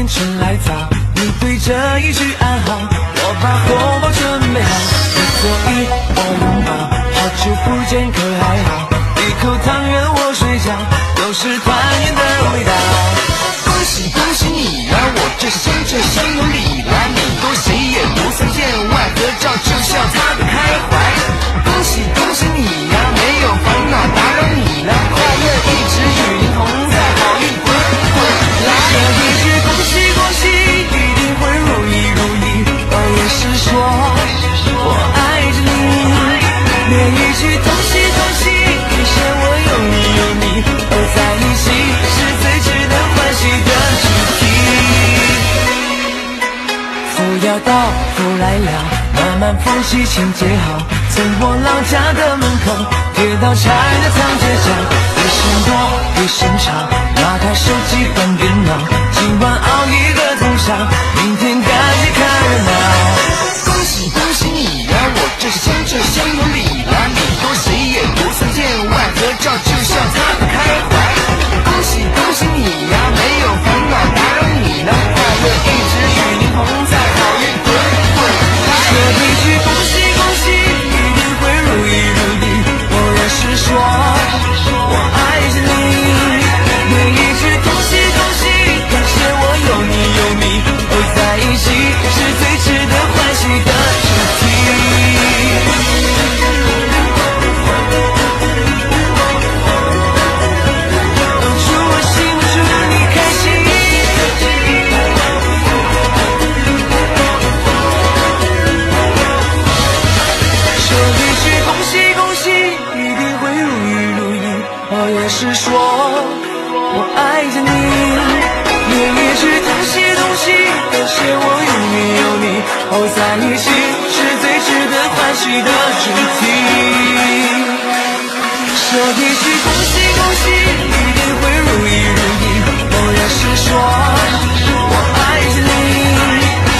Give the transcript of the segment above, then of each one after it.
变成来早，你对着一句暗号，我把红包准备好，你坐椅我拥抱，好久不见可还好，一口汤圆我睡觉，都是团圆的味道。恭喜恭喜你呀，我这生有礼啦，你多谁也不曾见，外合照就笑他的开怀。恭喜恭喜你呀，没有烦恼打扰你了，快乐一直与您同在，好运滚滚来。这一句恭喜恭喜，一定会如意如意。我也是说，我爱着你。连一句恭喜恭喜，一生我有你有你，而在一起是最值得欢喜的主题。福要到，福来了，慢慢复习请接好。从我老家的门口贴到柴的长街角，一声多一声长，拿开手机换电脑，今晚熬一个通宵，明天赶紧看热闹。恭喜恭喜你呀，我这生有礼啦，你多谁也不曾见，外合照就笑他的开怀。恭喜恭喜你呀，没有烦恼打扰你了，快乐一直与您同在，好运滚滚来。这一句恭喜恭喜，一定会如意如意。我也是说，我爱着你。每一句恭喜恭喜，感谢我有你有你，而在一起是最值得欢喜的主题。祝我幸福，祝你开心。说一句恭喜恭喜，一定会如意如意。我也是说，我爱着你。连一句恭喜恭喜，感谢我有你有你，哦，在一起是最值得欢喜的主题。说一句恭喜恭喜，一定会如意如意。我也是说，我爱着你。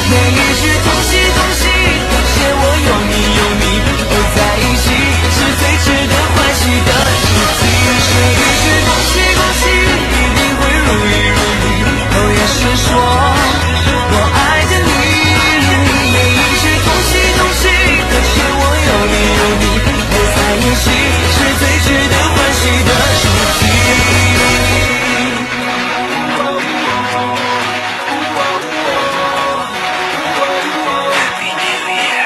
每一句恭喜恭喜，感谢我有你有你，哦，在一起是最值得欢喜的主题。说一句恭喜恭喜，一定会如意如意。我也是说，我爱着你。每一句恭喜恭喜，感谢我有你有你，我在一起是最值得欢喜的主题。Happy New Year。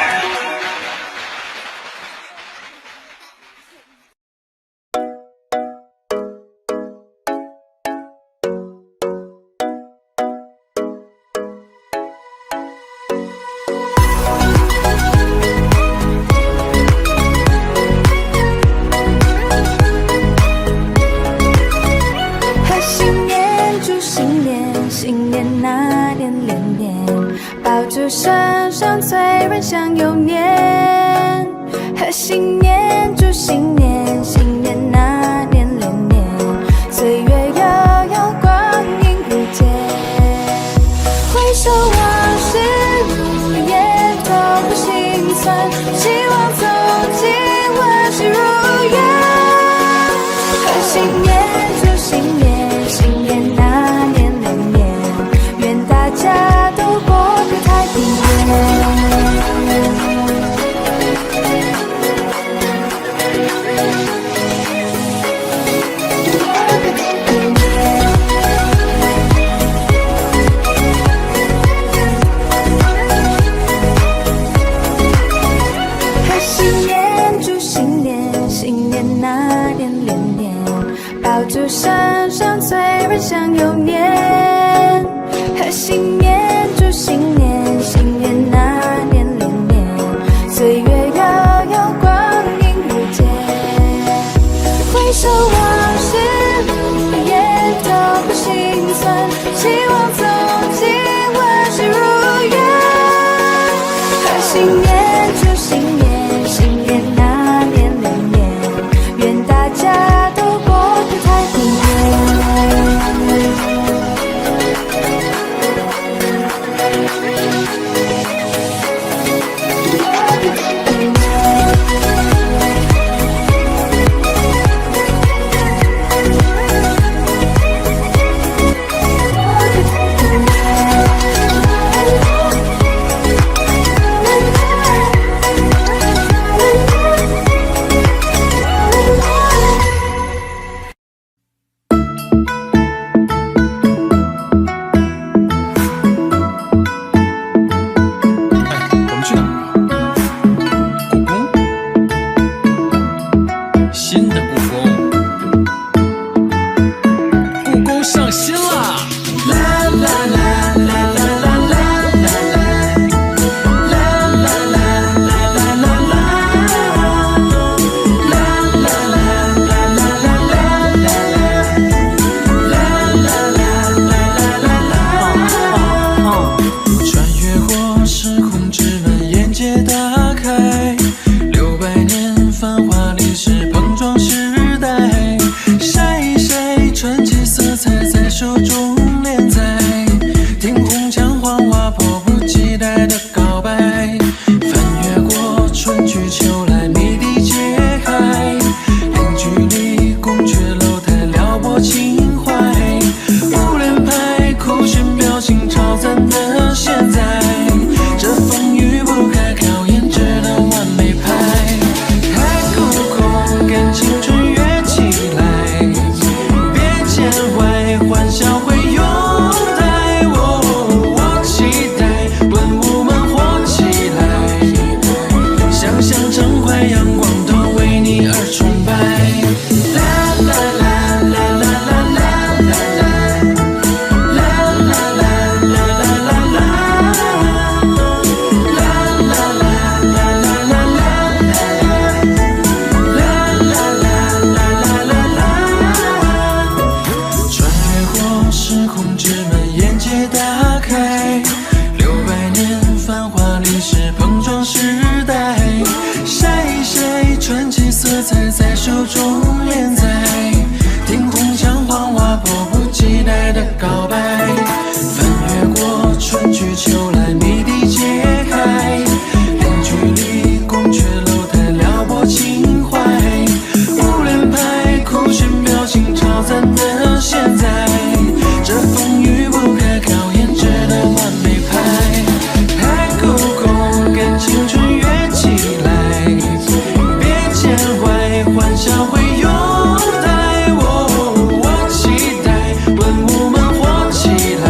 贺新年，祝新年，新年那年连年，爆竹声声催人想又年。贺新年，祝新年，新年那年连年，岁月悠悠，光阴如箭。回首往事如烟，都不心酸，希望走进万事如愿。贺新年，祝新年，新年那年连年，愿大家都过得太平贺新年，祝新年，新年那年连年，爆竹声声催人想又年。贺新年，祝新年，新年那年连年，岁月悠悠，光阴如箭。回首往事如烟，都不心酸，希望走进万事如愿。贺新年，祝新年，新年那年连年，愿大家都过得太平史碰撞时代，晒一晒传奇色彩在手中连载，听红墙黄瓦迫不及待的告白，翻越过春去秋来谜底揭开，零距离宫阙楼台撩拨情怀，无脸派酷炫表情超赞的现在，这风雨不改考验值得完美派，太酷空跟青春跃起来，别见外欢笑会拥戴，我期待文武们活起来，想象成怀阳光都为你而崇拜，啦啦啦啦啦啦啦啦时空之门沿街打开，600年繁华历史碰撞时代，晒一晒传奇色彩在手中连载，听红墙黄瓦迫不及待的告白，翻越过春去秋来谜底揭开，零距离宫阙楼台撩拨情怀，无脸派酷炫表情超赞的现在，这风雨不改考验值得完美派，太酷空跟青春跃起来，别见外欢笑会拥戴，我期待文武们活起来，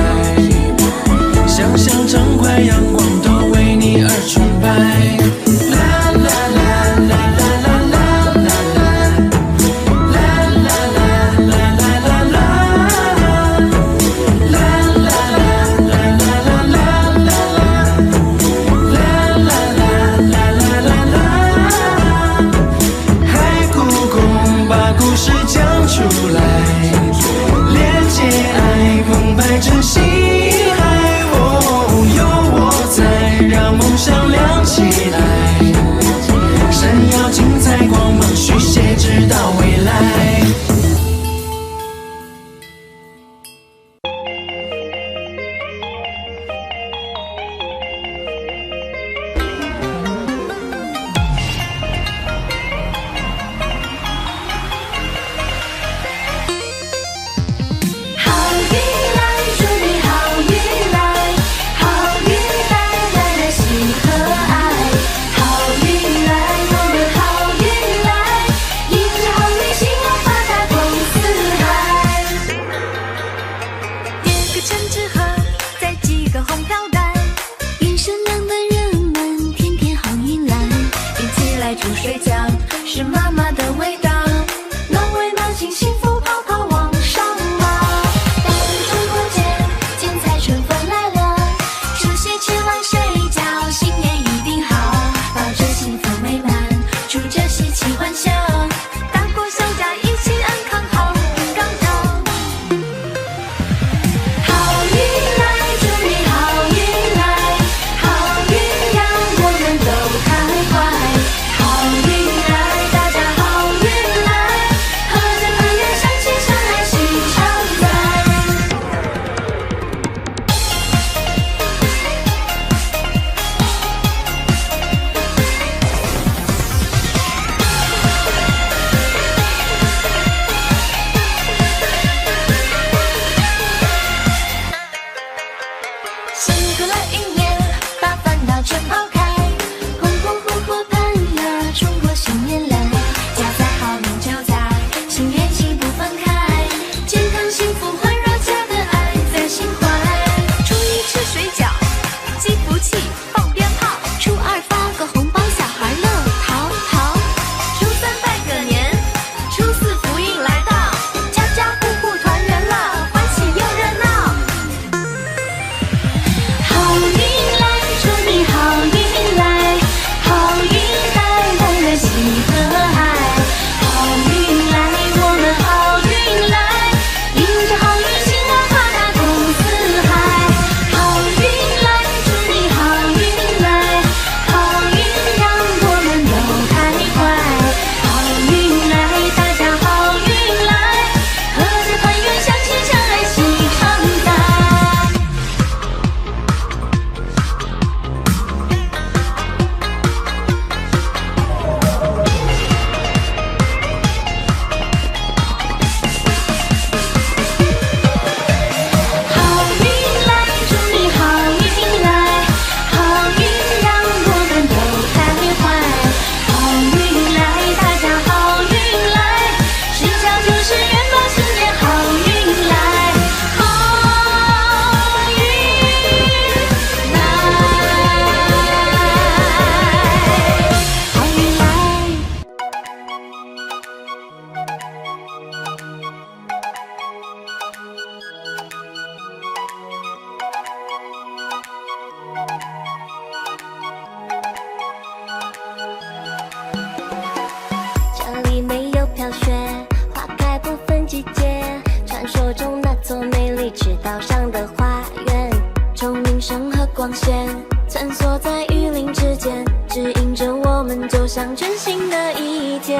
岛上的花园，虫鸣声和光线穿梭在雨林之间，指引着我们走向全新的一天。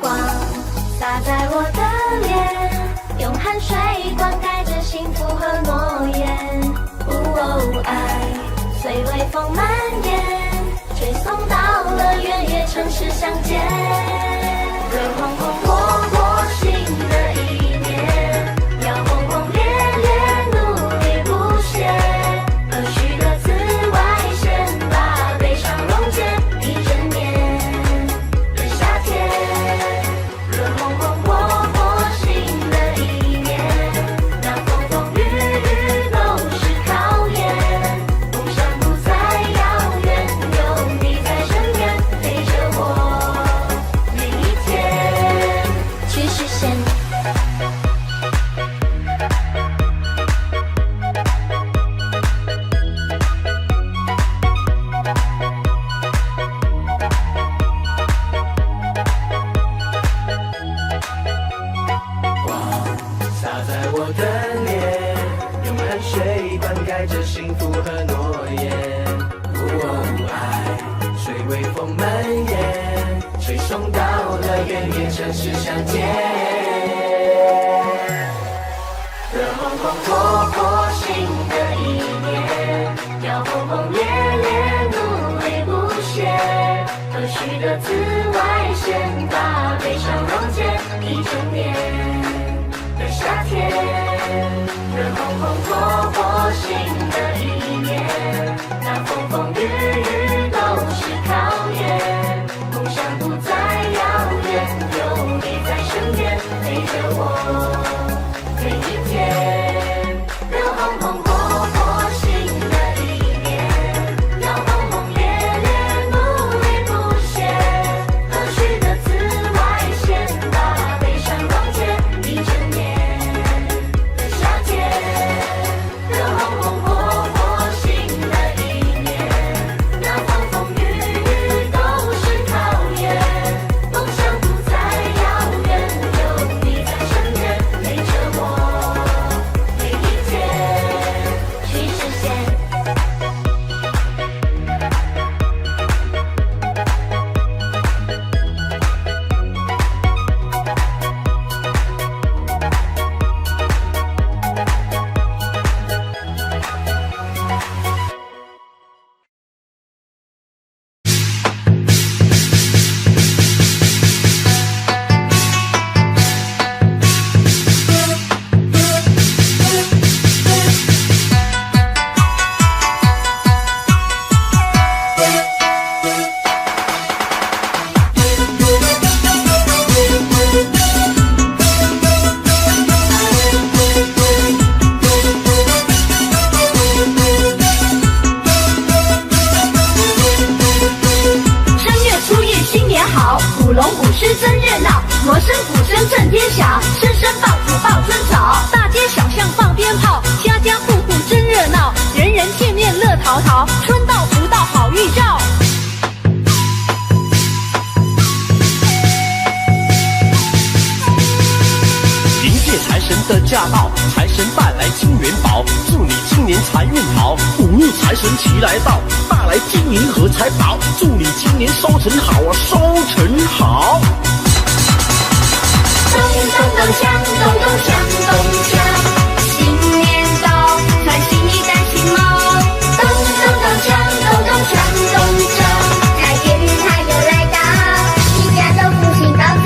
光洒在我的脸，用汗水灌溉着幸福和诺言。爱随微风蔓延，吹送到了原野城市相见。热烘烘活过新的一年，要轰轰烈烈努力不懈，和煦的紫外线把悲伤溶解，一整年的夏天。热烘烘活过新的一年，那风风雨雨都是考验，梦想不再遥远，有你在身边陪着我每一天去实现。洒在我的脸，用汗水灌溉着幸福和诺言。爱随微风蔓延，吹送到了原野城市相见。热烘烘活过新的一年，要轰轰烈烈努力不懈，和煦的紫外线把悲伤溶解，一整年的夏天。热烘烘活过新的一年，那风风雨雨都是考验，梦想不再遥远，有你在身边陪着我每一天。热烘烘活过新的一年，要轰轰烈烈努力不懈，和煦的紫外线把悲伤溶解，一整年的夏天。热烘烘活过新的一年，那风风雨雨都是考验，梦想不再遥远，有你在身边陪着我每一天去实现。正月初一新年好，舞龙舞狮真热闹，锣声鼓声震天响，声声报虎报春早，大街小巷放鞭炮，家家户户真热闹，人人见面乐淘淘，春到福到好预兆。迎接财神的驾到，财神伴来金元宝，祝你今年财运好，五路财神齐来到，带来金银和财宝，祝你今年收成好啊，收成好。咚咚咚锵，咚咚锵，咚锵，新年到，穿新衣戴新帽，咚咚咚锵，咚咚锵，咚锵，财源它又来到，一家都福星高照。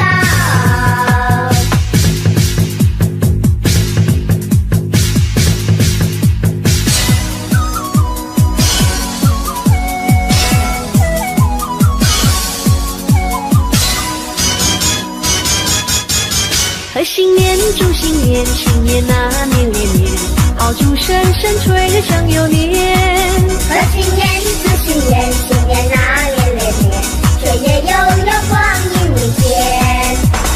贺新年祝新年，新年那年连年，炮竹声声吹着响又年。贺新年祝新年，新年那年连年，岁月悠悠光阴明天。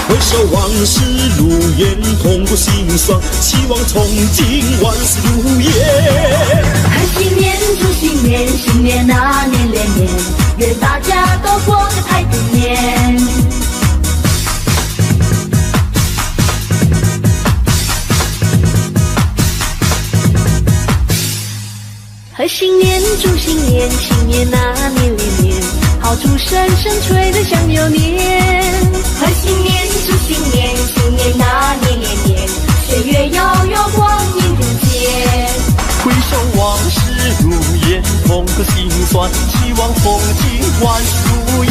回首往事如烟，痛过心酸，希望从今万事如愿。贺新年祝新年，新年那年连年，愿大家都过个太平年。新年祝新年，新年那年连年，炮竹声声吹得像牛年。贺新年祝新年，新年那年连年，岁月悠悠光阴如箭。回首往事如烟，痛和心酸，希望风景万树叶。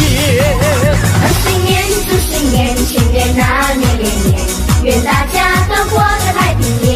贺新年祝新年，新年那年连年，愿大家都过个太平年。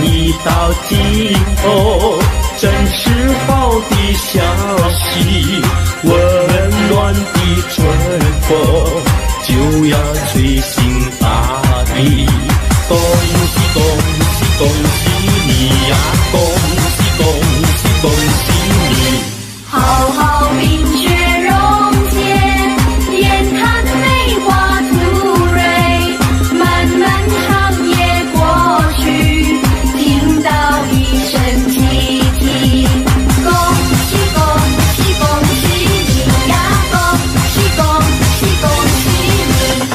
一到尽头，真是好的消息，温暖的春风就要吹醒大地。恭喜恭喜恭喜你呀！恭喜恭喜恭喜你！好好冰雪融解，眼看梅花吐蕊，漫漫长夜过去，听到一声啼啼。恭喜恭喜恭喜你呀！恭喜恭喜恭喜你！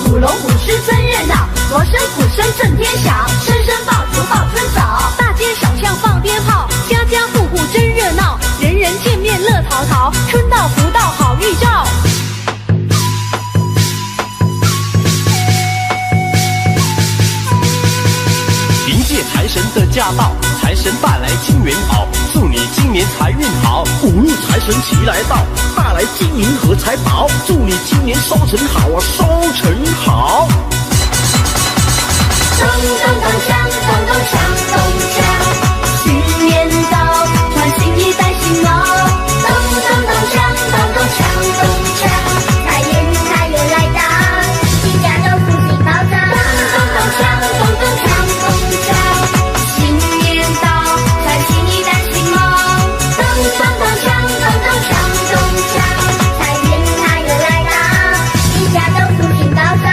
舞龙舞狮真热闹，锣声鼓声震天响，声声爆竹爆春早。大街小巷放鞭炮，家家户户真热闹，人人见面乐淘淘，春到福到好预兆。迎接财神的驾到，财神带来金元宝，祝你今年财运好。五路财神齐来到，带来金银和财宝，祝你今年收成好啊，收成好。咚咚咚锵，咚咚锵，咚锵，新年到，穿新衣戴新袄。咚咚咚锵，咚咚锵，咚锵，财源财又来到，一家都福气高涨。咚咚咚锵，咚咚锵，咚锵，新年到，穿新衣戴新袄。咚咚咚锵，咚咚锵，咚锵，财源财又来到，一家都福气高涨。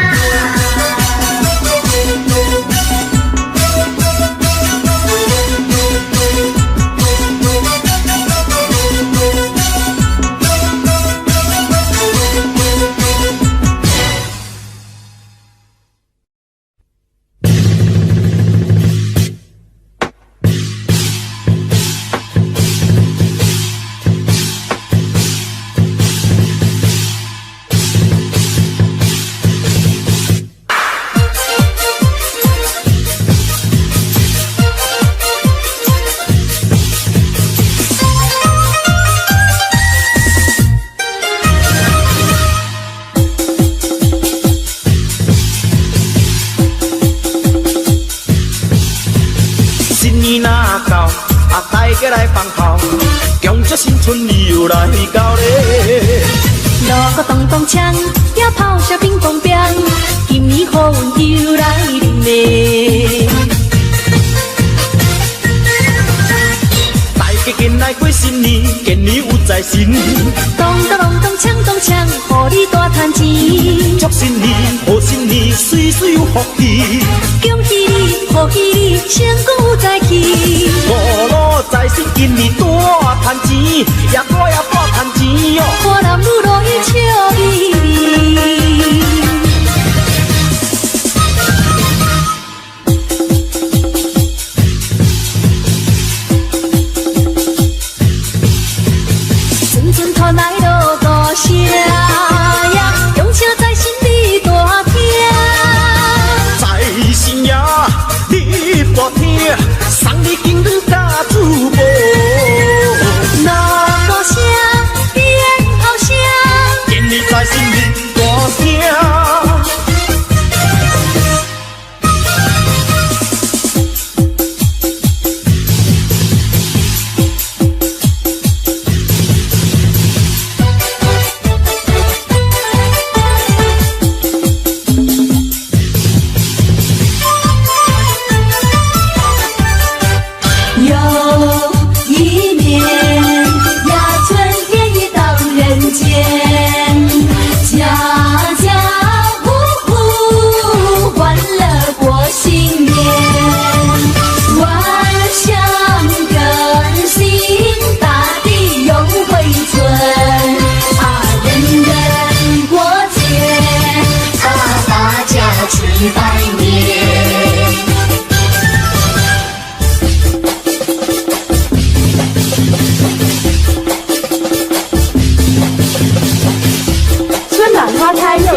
大家来放炮，恭祝新春又来到咧。锣鼓咚咚锵，也炮声乒乓乓，今年好运又来临咧。大家紧来过新年，今年有财神。咚咚咚咚锵咚锵，互你大赚钱。祝新年，贺新年，岁岁有福气。恭喜你，贺喜你，成功有财气。五路财神今年大赚钱，也大赚钱哟。花男女乐意笑眯眯。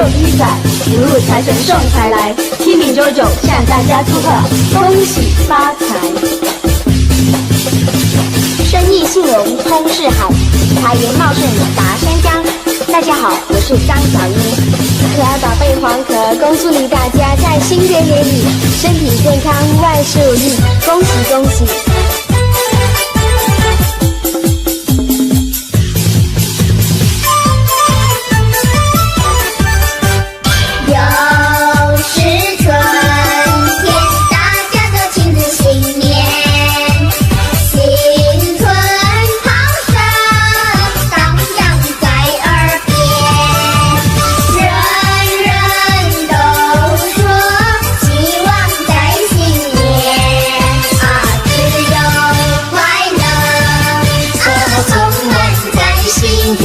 1载，福禄财神送财来，7米99向大家祝贺，恭喜发财。生意兴隆通四海，财源茂盛达山江。大家好，我是张小英，可爱宝贝黄壳，恭祝你大家在新的一年里身体健康，万事如意，恭喜恭喜！又是春天，大家都庆祝新年，新春炮声荡漾在耳边，人人都说希望在新年自由快乐充满在心田。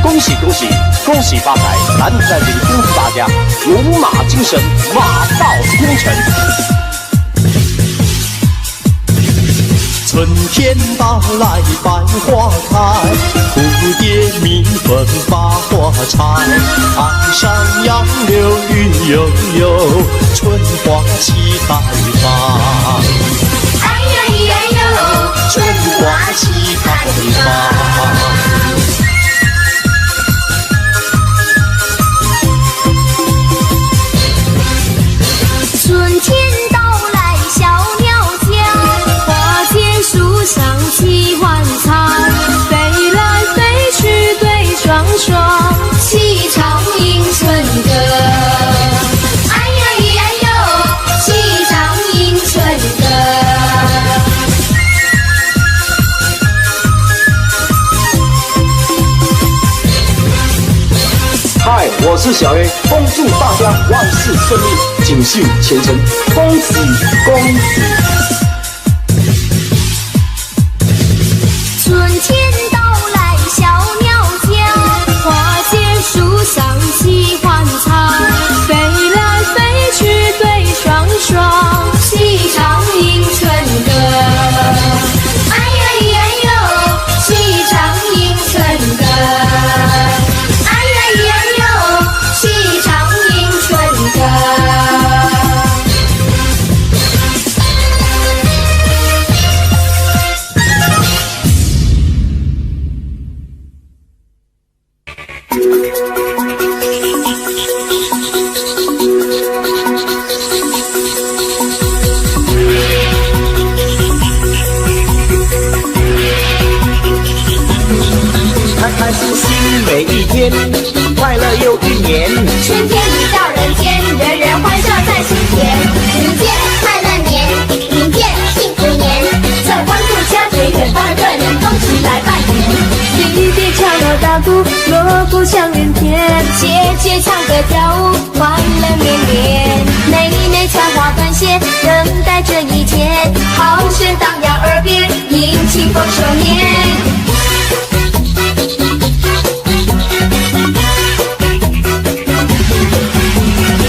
恭喜恭喜恭喜发财！咱在这里恭喜大家，龙马精神，马到功成。春天到来百花开，蝴蝶蜜蜂把花采。岸上杨柳绿油油，春花齐开放。哎呀咿呀哟，春花齐开放。春天到来，小鸟叫，花间树上齐欢唱，飞来飞去对双双，齐唱迎春歌。哎呀咿呀哟，齐唱迎春歌。嗨，我是小 A， 恭祝大家万事顺利，锦绣前程，恭喜恭喜！春天到来，小鸟叫，花间树上齐欢唱，飞来飞去对双双，齐唱迎春歌。哎呀咿呀哟，齐唱迎春歌。哎呀咿呀哟，齐唱迎春歌。开开心心每一天，快乐又一年。春天已到人间，人人欢笑在心田。迎接快乐年，迎接幸福年，在欢度佳节，远方的客人恭喜来拜年。弟弟敲锣打鼓，锣鼓响连天，姐姐唱歌跳舞，欢乐绵绵。妹妹穿花冠鞋，等待这一天，好声荡漾耳边，迎庆丰收年。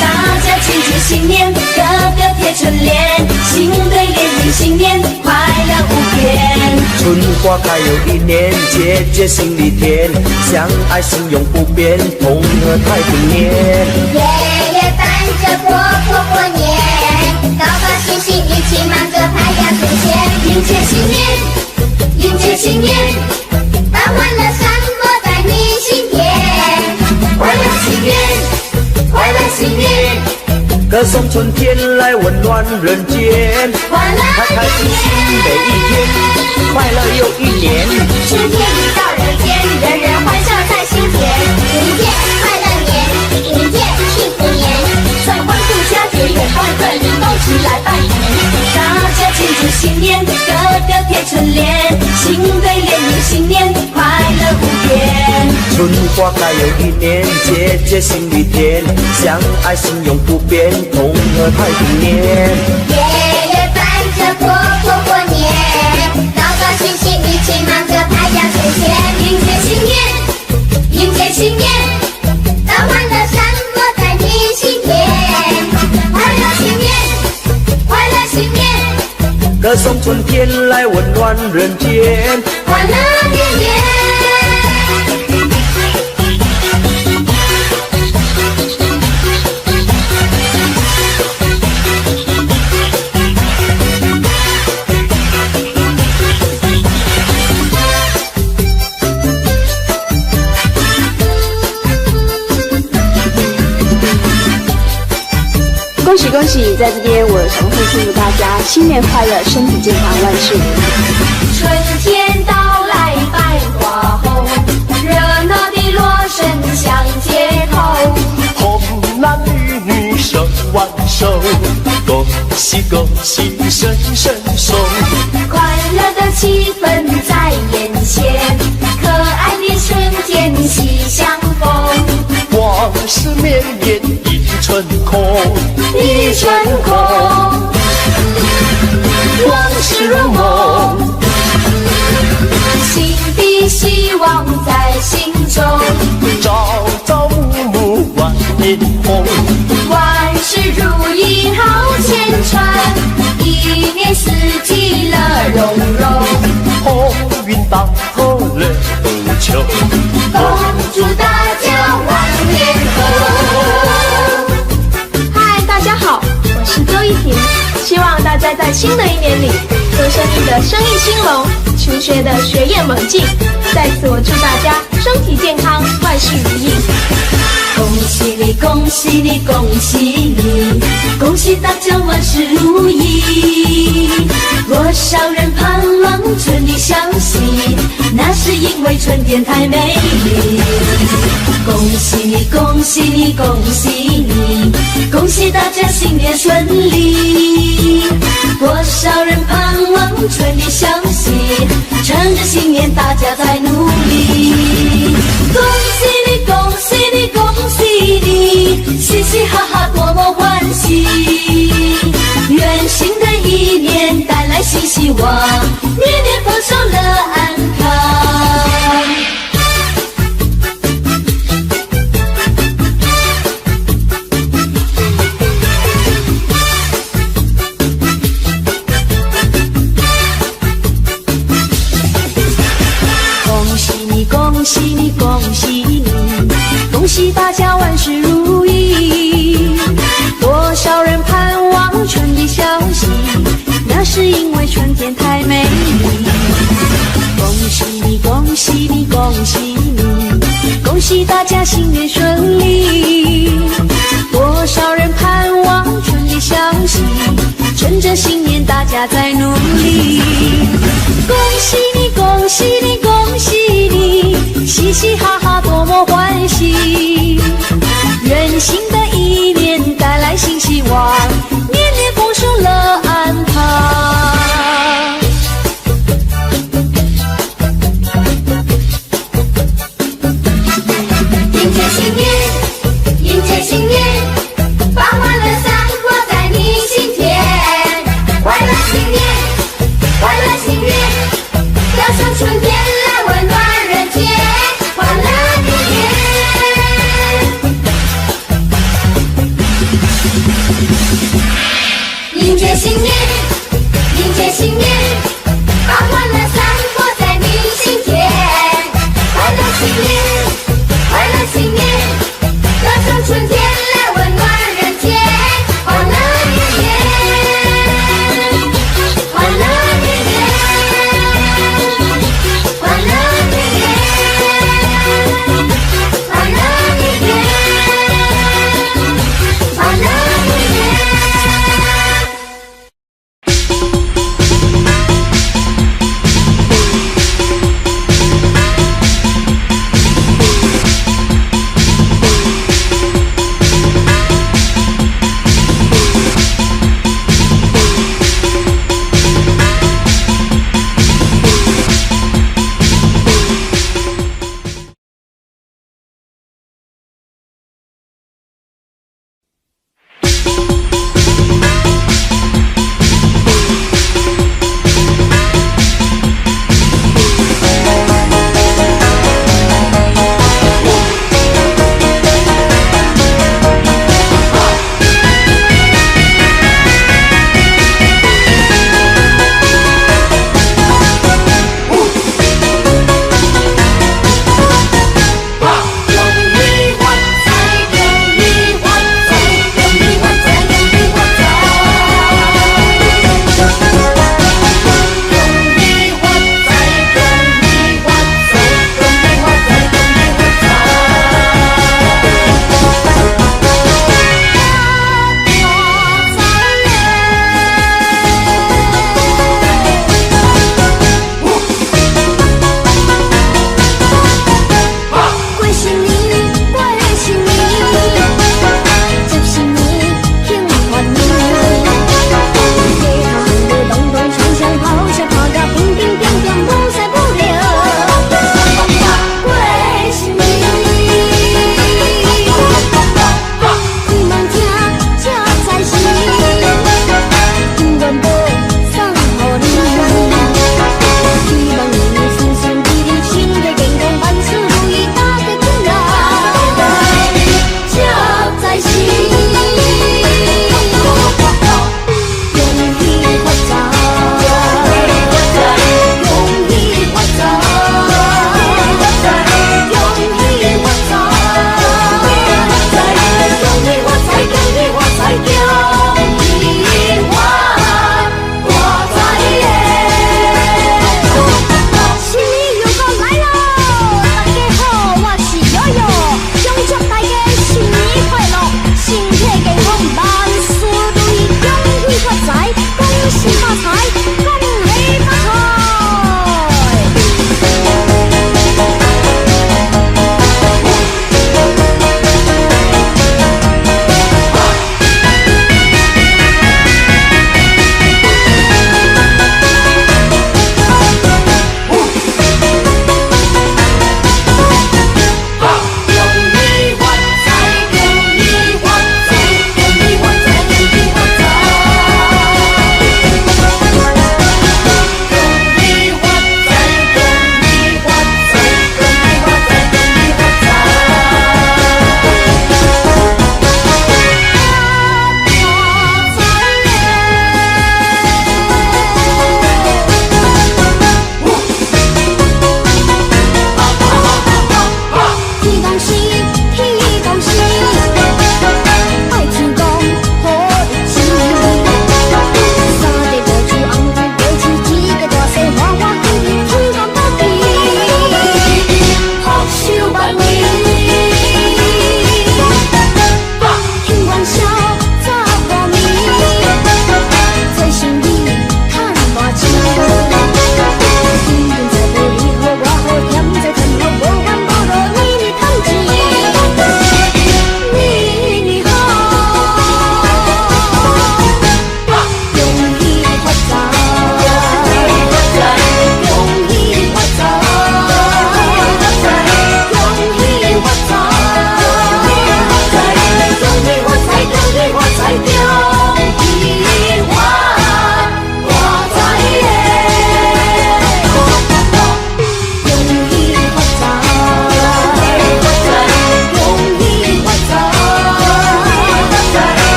大家庆祝新年，个个贴春联，新对联迎新年，快乐无边。春花开又一年，节节心里甜，相爱心永不变，同贺太平年。爷爷伴着婆婆过年，高高兴兴一起忙着拍呀存钱，迎接新年，迎接新年，把欢乐散播在你心田，快乐新年，快乐新年。歌颂春天来温暖人间，欢乐开开心心每一天，快乐又一年。春天已到人间，人人欢笑在心田，迎接快乐年，迎接幸福年，在欢度佳节，远方的客人恭喜来拜年。大家庆祝新年，个个贴春联，新对联迎新年，快乐无边。春花开又一年，节节心里甜，相爱心永不变，同贺太平年。爷爷伴着婆婆过年，高高兴兴一起忙着拍呀存钱，迎接新年，迎接新年，把欢乐散播在你心田，快乐新年，快乐新年。歌颂春天来温暖人间，欢乐绵绵。恭喜！在这边，我想会祝福大家新年快乐，身体健康，万事如意。春天到来百花红，热闹的锣声响街头。红男绿女手挽手，恭喜恭喜声声送。快乐的气氛在眼前，可爱的春天喜相逢。往事绵绵一春空，一春空，往事如梦。新的希望在心中，朝朝暮暮万年红。万事如意好千传，一年四季乐融融。鸿运当头乐不穷，恭祝大家万年红。嗨，大家好，我是周一婷，希望大家在新的一年里，做生意的生意兴隆，求学的学业猛进。在此，我祝大家身体健康，万事如意。恭喜你，恭喜你，恭喜你，恭喜大家万事如意。多少人盼望春的消息，那是因为春天太美丽。恭喜你，恭喜你，恭喜你，恭喜大家新年顺利。多少人盼望春的消息，趁着新年大家在努力。恭喜你，恭喜你，恭喜你，嘻嘻哈哈多么欢喜。愿新的一年带来新希望，年年丰收乐安康。恭喜你，恭喜你，恭喜你，恭喜大家万事如意。多少人盼望春的消息，那是因为春天太美丽。恭喜你，恭喜你，恭喜你，恭喜大家新年顺利。多少人盼望春的消息，趁着新年大家在努力。恭喜你，恭喜你，恭喜你，嘻嘻哈哈多么欢喜。愿新的一年带来新希望，年年丰收乐安康。迎接新年，迎接新年，把欢乐散播在你心田。快乐新年，快乐新年，要像春天来温暖人间。快乐一年。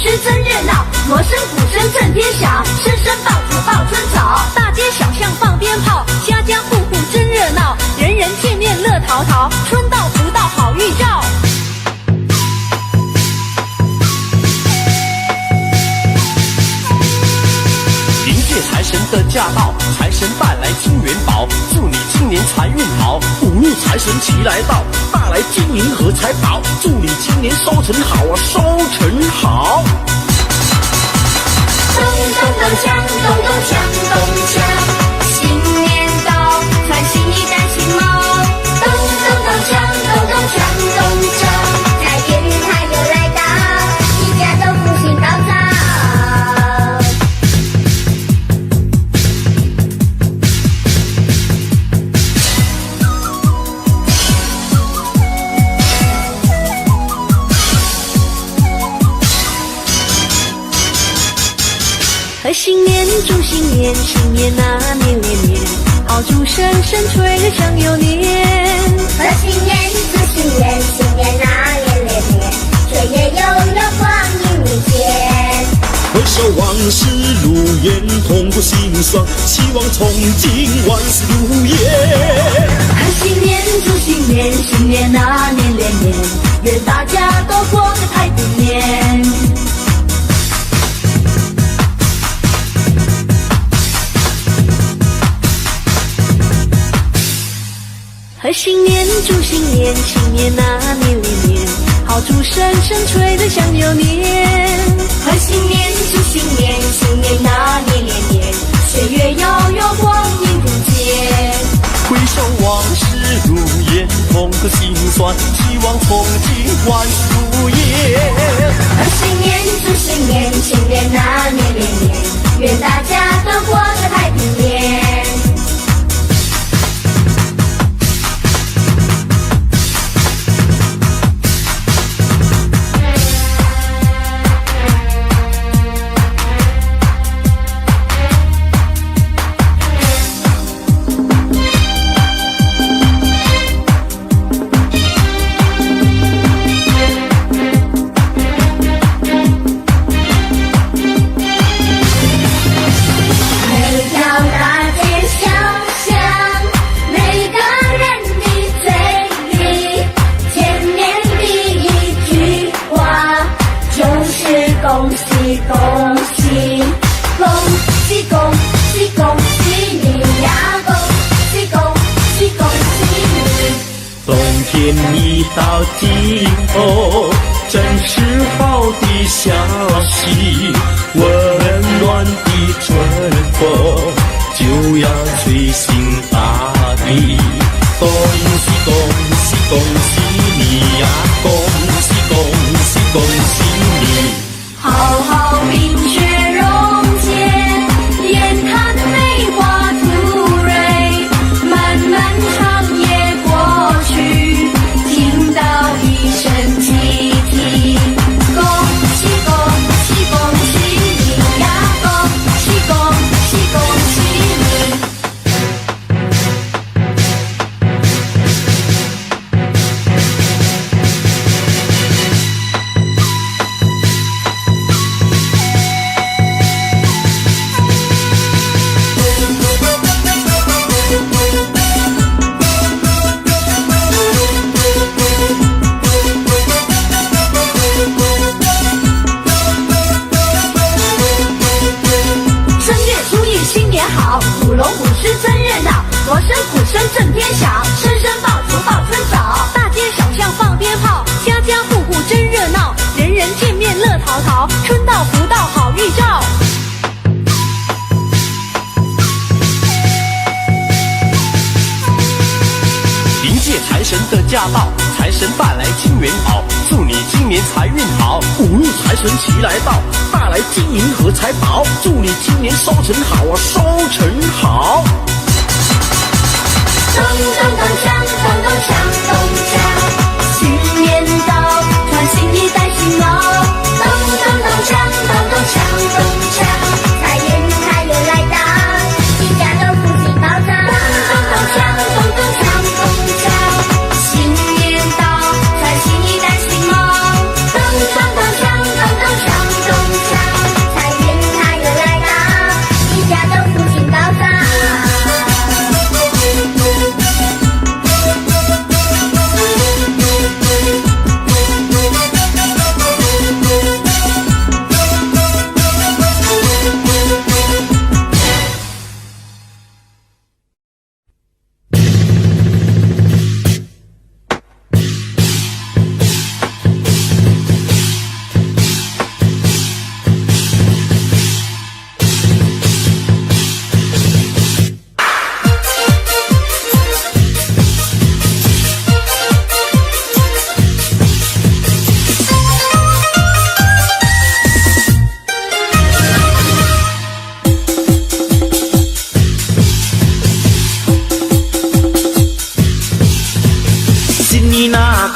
狮真热闹，锣声鼓声震天响，声声爆竹报春早。大街小巷放鞭炮，家家户户真热闹，人人见面乐淘淘，春到福到好预兆。财神的驾到，财神带来金元宝，祝你今年财运好。五路财神齐来到，带来金银和财宝，祝你今年收成好啊，收成好。咚咚咚锵，咚咚锵，咚锵，新年到，穿新衣戴新帽。咚咚咚锵，咚咚锵，咚锵，财运它又来到，一家都福星高照。贺新年，祝新年，新年啊年连年，炮竹声声吹得像有年。贺新年，祝新年，新年啊年连年，岁月悠悠光阴无间。回首往事如烟，痛过心酸，希望从今万事如愿。贺新年，祝新年，新年啊年连年，愿大家都过个太平年。贺新年，祝新年，新年啊年连年，炮竹声声吹得像牛年。贺新年，祝新年，新年啊年连年，岁月悠悠光阴如箭。回首往事如烟，痛过心酸，希望从今万事如愿。贺新年，祝新年，新年啊年连年，愿大家都过个太平年。恭喜恭喜，恭喜恭喜恭喜你呀！恭喜恭喜恭喜你！冬天一到尽头，真是好的消息，温暖的春风就要吹醒大地。恭喜恭喜恭喜你呀！恭喜恭喜恭喜你！好好冰雪融解，眼看梅花吐蕊，漫漫长夜过去，听到一声集体，恭喜恭喜恭喜你呀！恭喜恭喜恭喜你！舞龙舞狮真热闹，锣声鼓声震天响，声声爆竹报春早。大街小巷放鞭炮，家家户户真热闹，人人见面乐淘淘，春到福到好预兆。迎接财神的驾到，财神带来金元宝，祝你今年财运好。五路财神齐来到，带来金银和财宝，祝你今年收成好啊，收成好。咚咚咚锵，咚咚锵，咚锵，新年到，穿新衣戴新帽。咚咚咚锵，咚咚锵，咚锵，财运它又来到，一家都福星高照。咚咚咚锵，咚咚锵，咚锵，新年到，穿新衣戴新帽。咚咚咚锵，咚咚锵，咚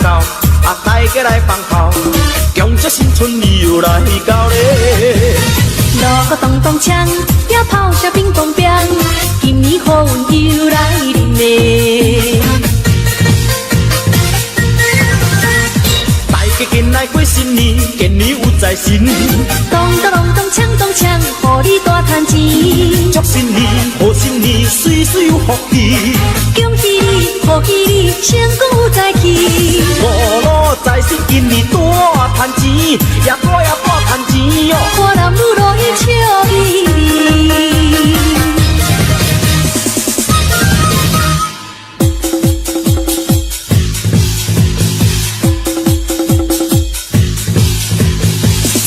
到，大家来放炮，强这新春又来到咧。锣鼓咚咚锵，也炮声乒乓乓，今年好运又来临咧。大家紧来过新年，今年有财神。咚咚咚咚锵咚锵，互你大赚钱。祝新年，贺新年，岁岁有福气。恭喜你，贺喜你，成功有财气。五路财神今年大赚钱，也大赚钱哟。我男女如意笑咪咪。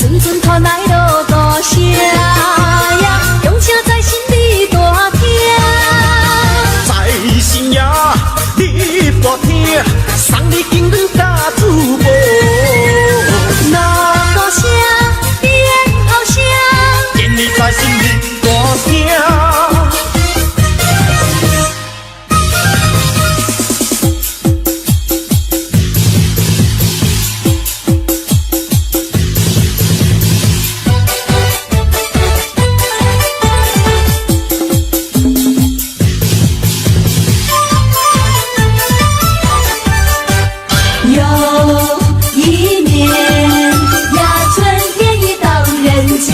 阵阵传来锣鼓声呀，恭请财神你大听。财神爷，你大听，送你金银甲珠宝。锣鼓声，鞭炮声，今年财神你大听。有一年呀，春天已到人间，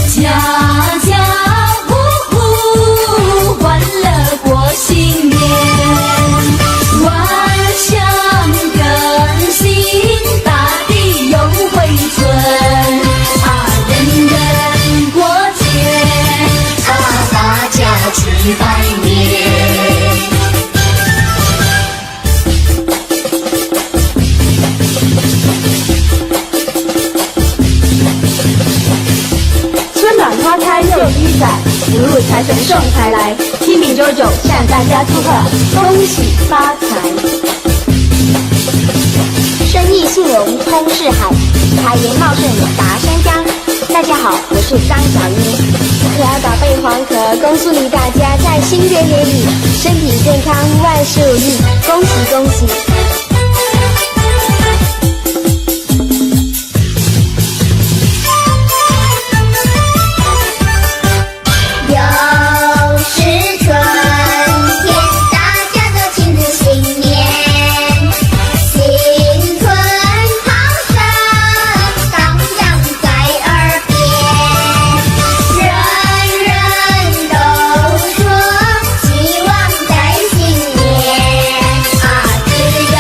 家家户户欢乐过新年，万象更新，大地又回春，人人过节，大家去拜年。春暖花开又一载，福禄财神送财来，清明久久向大家祝贺，恭喜发财。生意兴隆通四海，财源茂盛达山江。大家好，我是张小英，可爱宝贝黄壳，恭祝你大家在新的年里身体健康，万事如意，恭喜恭喜！又是春天，大家都庆祝新年，新春好声荡漾在耳边，人人都说希望在新年自由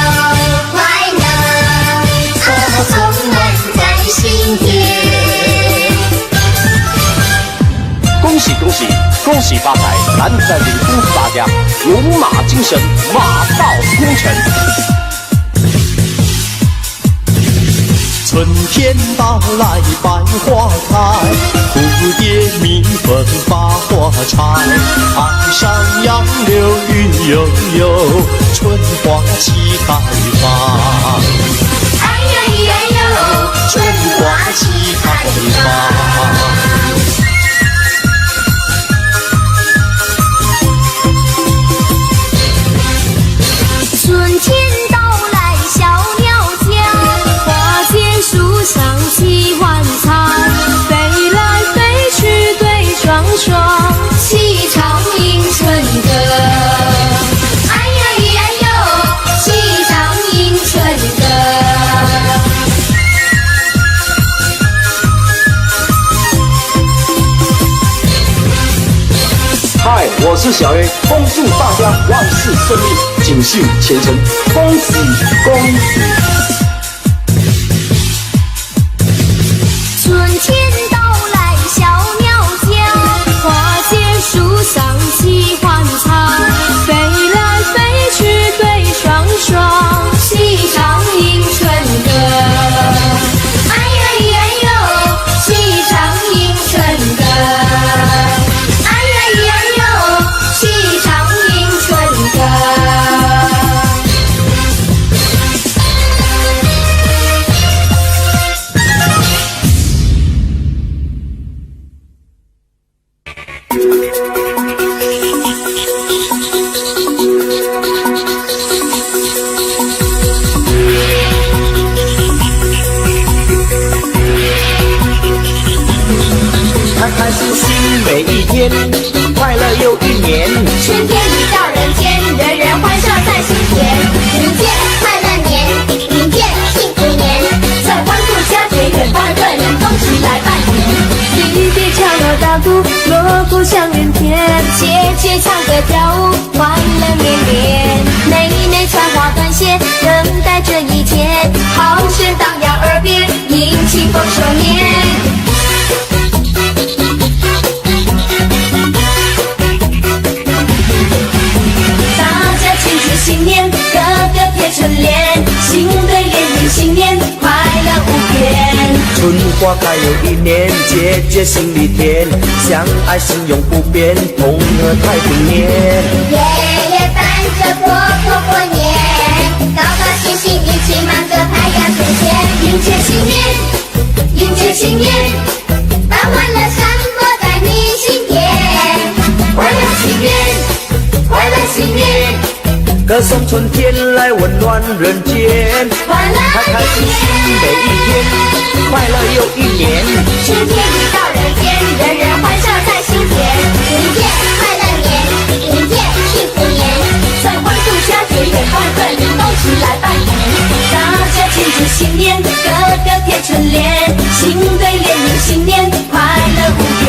快乐充满在心田。恭喜恭喜恭喜发财！咱在这里恭祝大家有马精神，马到功成。春天到来百花开，蝴蝶蜜蜂把花采。岸上杨柳云悠悠，春花齐开放。哎呀咿呀哟，春花齐开放。春天到来小鸟叫，花间树上齐欢唱，飞来飞去对双双，齐唱迎春歌。哎呀咿呀哟，齐唱迎春歌。嗨，我是小 A， 恭祝大家万事顺利，锦绣前程，恭喜恭喜！春天到来小鸟叫，花间树上齐欢唱，飞来飞去对双双，齐唱迎春歌。哎呀咿呀哟，齐唱迎春歌。哎呀咿呀哟，齐唱迎春歌。开心心每一天，快乐又一年。春天已到人间，人人欢笑在心田。迎接快乐年，迎接幸福年，在欢度佳节，远方的人都起来拜年。弟弟敲锣打鼓，锣鼓响连天，姐姐唱歌跳舞，欢乐绵绵。妹妹穿花短鞋，等待这一天，好声荡漾耳边，迎庆丰收年。新年，个个贴春联，新对联迎新年，快乐无边。春花开又一年，节节心里甜，相爱心永不变，同贺太平年。爷爷伴着婆婆过年，高高兴兴一起忙着拍呀存钱，迎接新年，迎接新年，把欢乐散播在你心田，快乐新年，快乐新年。歌颂春天来温暖人间，开开心心每一天，快乐又一年。春天已到人间，人人欢笑在心田。迎接快乐年，迎接幸福年，在欢度佳节，远方的人都起来拜年。大家庆祝新年，个个贴春联，新对联迎新年，快乐无边。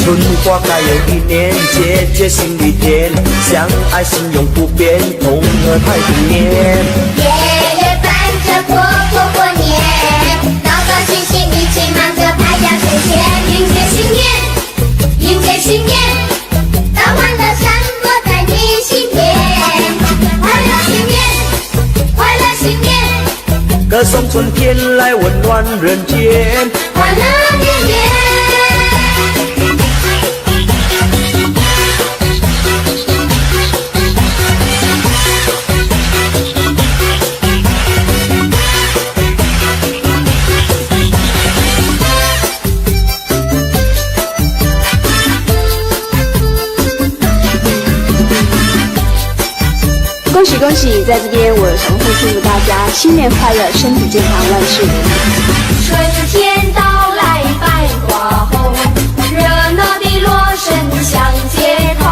春花开又一年，节节心里甜，相爱心永不变，同贺太平年。爷爷伴着婆婆过年，高高兴兴一起忙着拍呀存钱，迎接新年，迎接新年，把欢乐散播在你心田，快乐新年，快乐新年，歌颂春天来温暖人间，快乐绵绵。恭喜恭喜！在这边我重复祝福大家新年快乐，身体健康，万事如意。春天到来百花红，热闹的锣声响街头。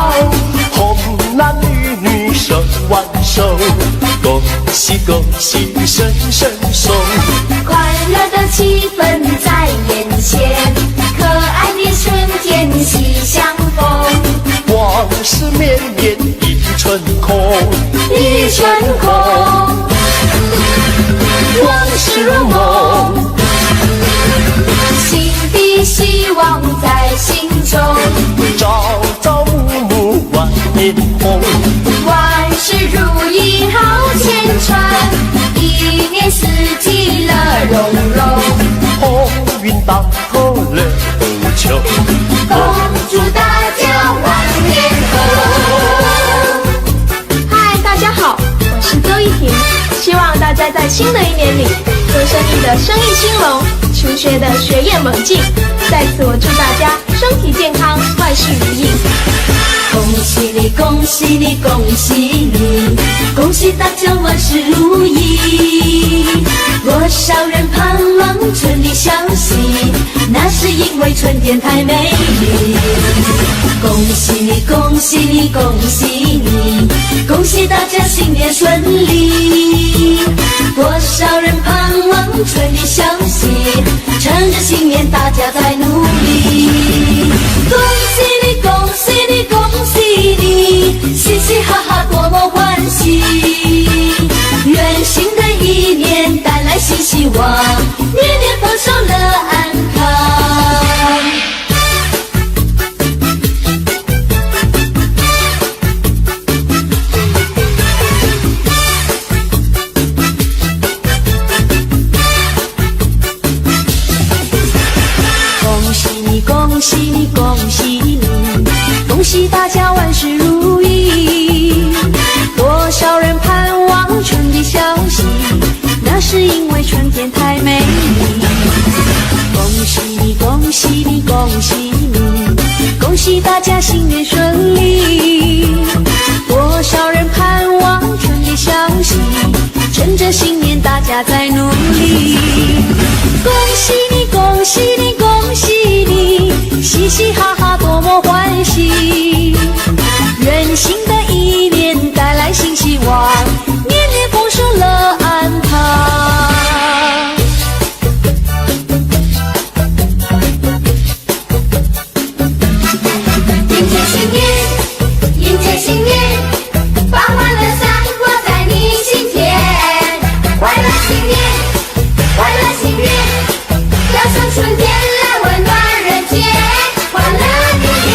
红男绿女手挽手，恭喜恭喜声声送。快乐的气氛在眼前，可爱的瞬间喜相逢。往事绵绵一春空，一春空，往事如梦，新的希望在心中。朝朝暮暮万年红，万事如意好前程，一年四季乐融融。鸿运当头乐无穷，恭祝大家万年红。嗨，大家好，我是周一婷，希望大家在新的一年里做生意的生意兴隆，求学的学业猛进。在此我祝大家身体健康，万事如意。恭喜你，恭喜你，恭喜你，恭喜大家万事如意。多少人盼望春里相惜，那是因为春天太美丽。恭喜你，恭喜你，恭喜你，恭喜大家新年顺利。多少人盼望春里相惜，趁着新年大家在努力。恭喜你，恭喜你，恭喜你，嘻嘻哈哈多么欢喜。愿新的一年带来新希望，年年丰收乐安康。恭喜你，恭喜你，恭喜你，恭喜大家万事如意。多少人盼望春的消息，那是因为春天太美丽。恭喜你，恭喜你，恭喜你，恭喜大家新年顺利。多少人盼望春的消息，趁着新年大家在努力。恭喜你，恭喜你，恭喜你，嘻嘻哈哈多么欢喜。愿新的一年带来新希望，年年丰收乐安康。迎接新年，迎接新年，把欢乐散播在你心田。快乐新年，快乐新年，要送春天来温暖人间。欢乐年年，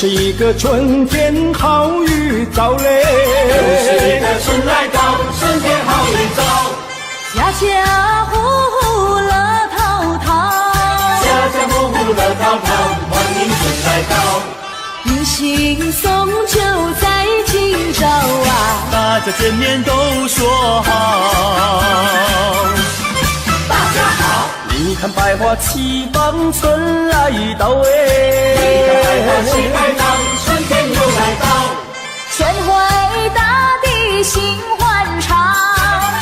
是一个春天好预兆嘞，又是一个春来到，春天好预兆。家家户户乐淘淘，家家户户乐淘淘，欢迎春来到。迎新送旧在今朝啊，大家见面都说好。大家好，你看百花齐放，春来到哎，你看百花齐开放，春天又来到。春回大地心欢畅，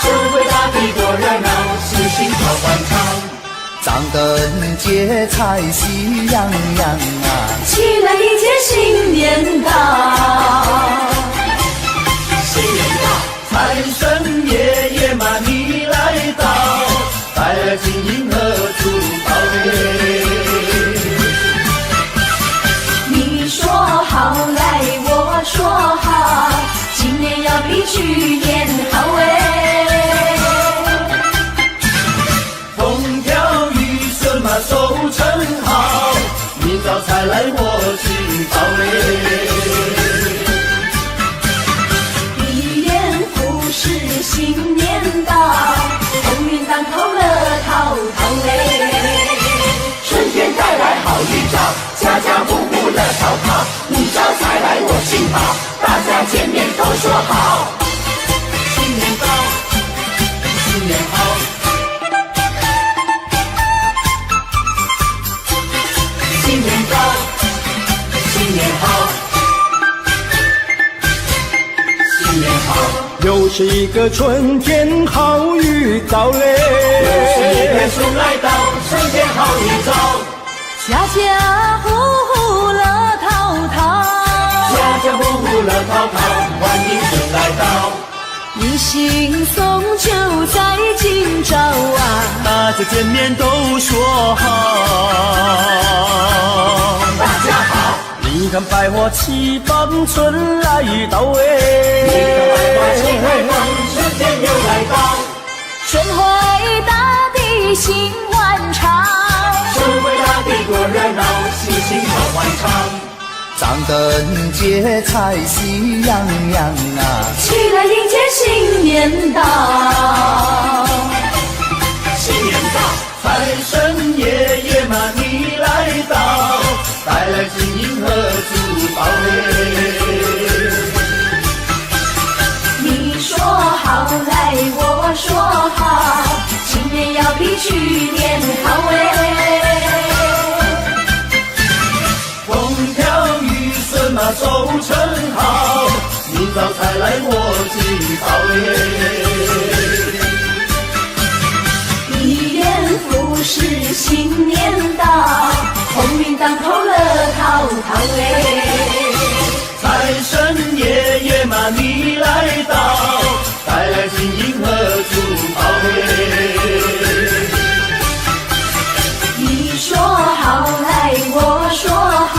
春回大地多热闹，喜庆好欢畅。张灯结彩喜洋洋啊，起来迎接新年到。新年到，财神爷爷嘛你来到，带来金银和珠宝嘞。你说好来我说好，今年要比去年好哎。风调雨顺嘛收成好，明早才来我敬报嘞。一年复始新年到，鸿运当头乐淘淘嘞。春天带来好预兆，家家户户乐淘淘，明早才来我敬报，大家见面都说好。新年到，新年好。新年到，新年好，新年好。又是一个春天好预兆嘞，又是一个春来到，春天好预兆。家家户户乐淘淘，家家户户乐淘淘，欢迎春来到。迎新送旧在今朝啊，大家见面都说好。大家好，你看百花齐放，春来到哎，你看百花齐开放，春天又来到。春回大地心欢畅，春回大地多热闹，喜庆好欢畅。张灯结彩喜洋洋啊，起来迎接新年到。新年到，财神爷爷嘛你来到，带来金银和珠宝嘞。你说好来我说好，今年要比去年好哎。风调雨顺嘛收成好，明早才来我敬报嘞。一年复始新年到，鸿运当头乐淘淘哎。财神爷爷嘛你来到，带来金银和珠宝嘞。你说好来我说好，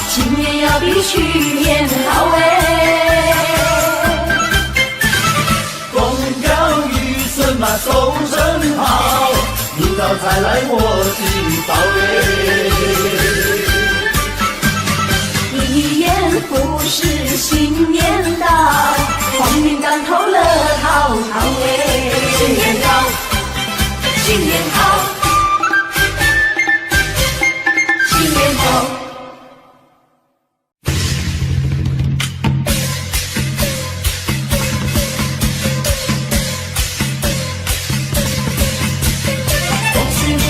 今年要比去年好哎。风调雨顺嘛收成好，明早才来我敬报嘞。一年复始新年到，鸿运当头乐淘淘哎。新年到，新年好，新年好。恭喜你，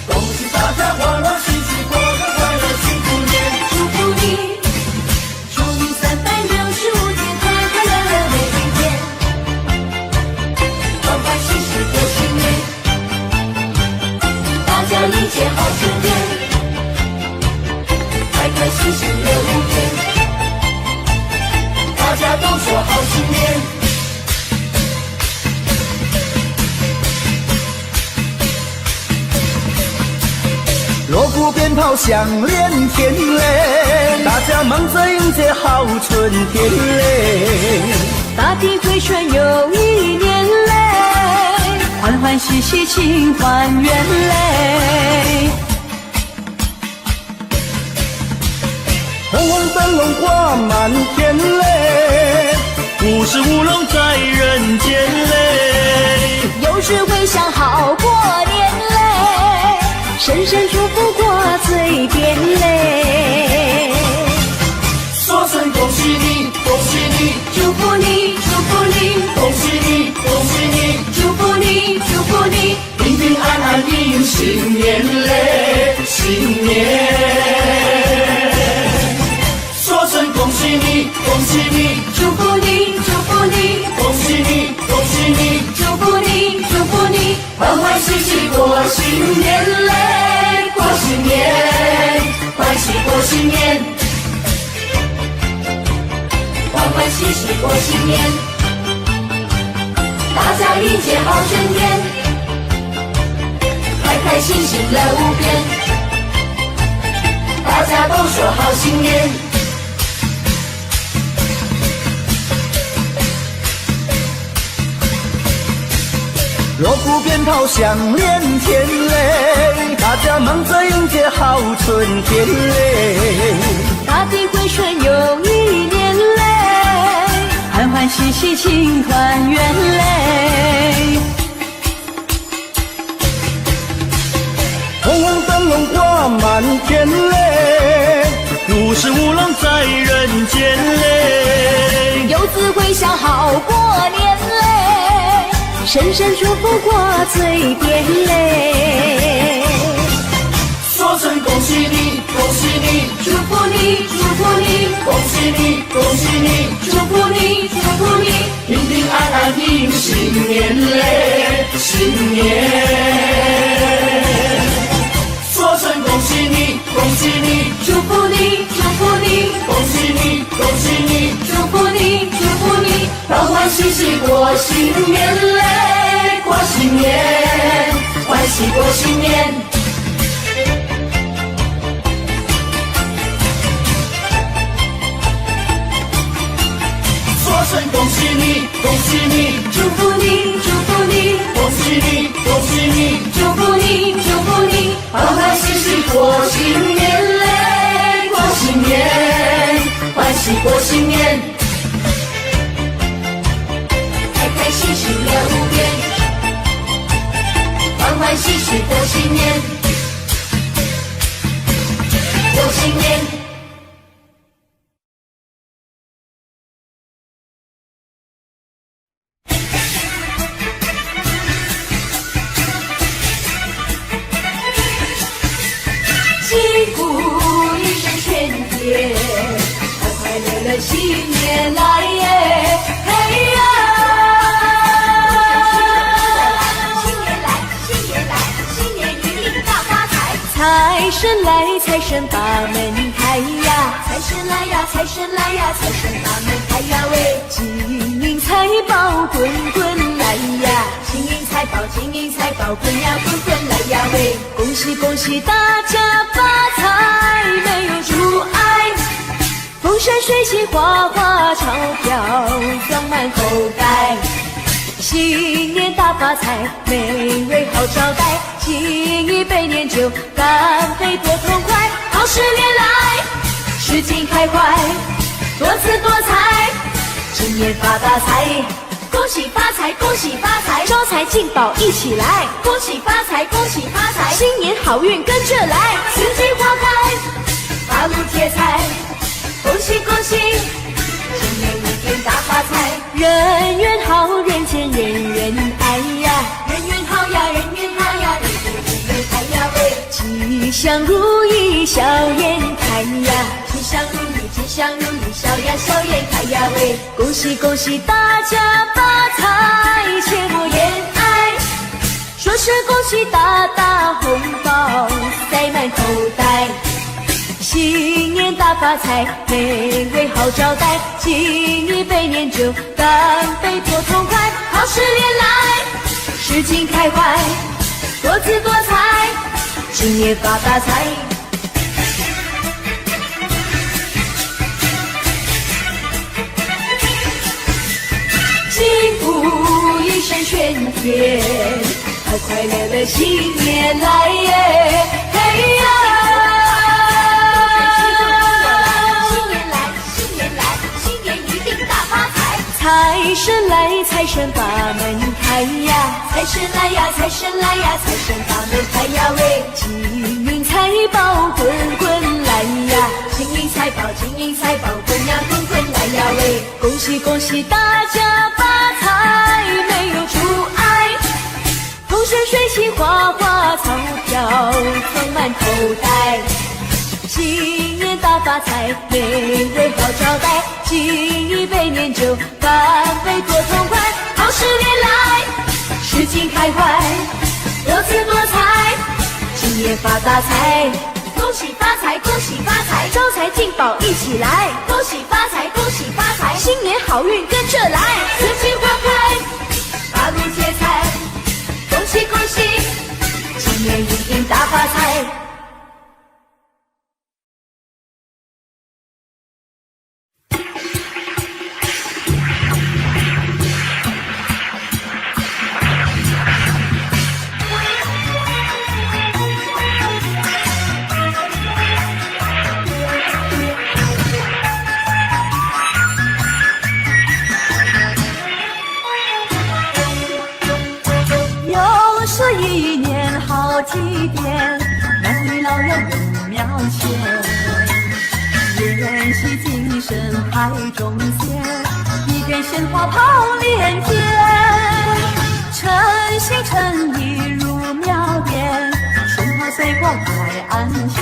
恭喜大家欢欢喜喜过个快乐幸福年。祝福你，祝你365天快快乐乐每一天，欢欢喜喜过新年，大家迎接好春天，开开心心乐无边，大家都说好新年。锣鼓鞭炮响连天嘞，大家忙着迎接好春天嘞。大地回春又一年嘞，欢欢喜喜庆团圆嘞。红红灯笼挂满天嘞，55龙在人间嘞。有时会想好过年嘞，声声祝福挂嘴边嘞。说声恭喜你，恭喜你，祝福你，祝福你，恭喜你，恭喜你，祝福你，祝福你，平平安安迎新年嘞，新年。说声恭喜你，恭喜你，祝福你，祝福你，恭喜你，恭喜你，祝福你，祝福你，欢欢喜喜过新年嘞，过新年，欢喜过新年，欢欢喜喜过新年，大家迎接好春天，开开心心乐无边，大家都说好新年。锣鼓鞭炮响连天嘞，大家忙着迎接好春天嘞。大地会顺又一年嘞，欢欢喜喜庆团圆嘞。红红灯笼挂满天嘞，55龙在人间嘞。游子会想好过年嘞，声声祝福挂嘴边嘞。说声恭喜你，恭喜你，祝福你，祝福你，恭喜你，恭喜你，祝福你，祝福你，平平安安迎新年嘞，新年。说声恭喜你，恭喜你，祝福你，祝福你，恭喜你，恭喜你，祝福你，祝福你，欢欢喜喜过新年嘞，过新年，欢喜过新年。说声恭喜你，恭喜你，祝福你，祝福你，恭喜你，恭喜你，祝福你，祝福你，欢欢喜喜过新年嘞，过新年，欢喜过新年，开开心心乐无边，欢欢喜喜过新年，过新年。击鼓一声喧天，快快乐乐新年来耶！嘿呀！新年来，新年来，新年一定大发财！财神来，财神把门开呀！财神来呀，财神来呀，财神把门开呀喂！金银财宝滚滚来呀！金银财宝，金银财宝滚呀滚滚来呀喂！恭喜恭喜大家发财，没有阻碍，风生水起，花花钞票装满口袋。新年大发财，美味好招待，敬一杯年酒，干杯多痛快。好事连来，事情开怀，多姿多彩，今年发大财。恭喜发财，恭喜发财，招财进宝一起来！恭喜发财，恭喜发财，新年好运跟着来！四季花开，八路贴财，恭喜恭喜，今年一定大发财！人缘好，人见人缘爱呀，人缘好呀，人缘好呀，人见人缘爱呀喂！吉祥如意，笑颜开呀，吉祥如意，吉祥如意，笑呀笑颜开呀喂！恭喜恭喜大家发财，切莫言哀，说声恭喜大大红包塞满口袋。新年大发财，美味好招待，敬一杯年酒，干杯多痛快。好事连来，事情开怀，多姿多彩，今年发大财。击鼓一声喧天，快快乐乐新年来耶！嘿呀！财神来，财神把门开呀！财神来呀，财神来呀，财神把门开呀喂！金银财宝滚滚来呀！金银财宝，金银财宝滚呀滚滚来呀喂！恭喜恭喜大家发财，没有阻碍，风生水起，花花草票装满口袋。新年大发财，每人好招待，敬一杯年酒，干杯多痛快。好10年来，事情开怀，多姿多彩，今年发大财，恭喜发财，恭喜发财，招财进宝一起来，恭喜发财，恭喜发财，新年好运跟着来，四季花开，八路接财，恭喜恭喜，今年一定大发财。又是一年好祭典，男女老幼有庙前，宴席精神海中仙，一片鲜花抛连天。诚心诚意入庙殿，鲜花随过海岸线，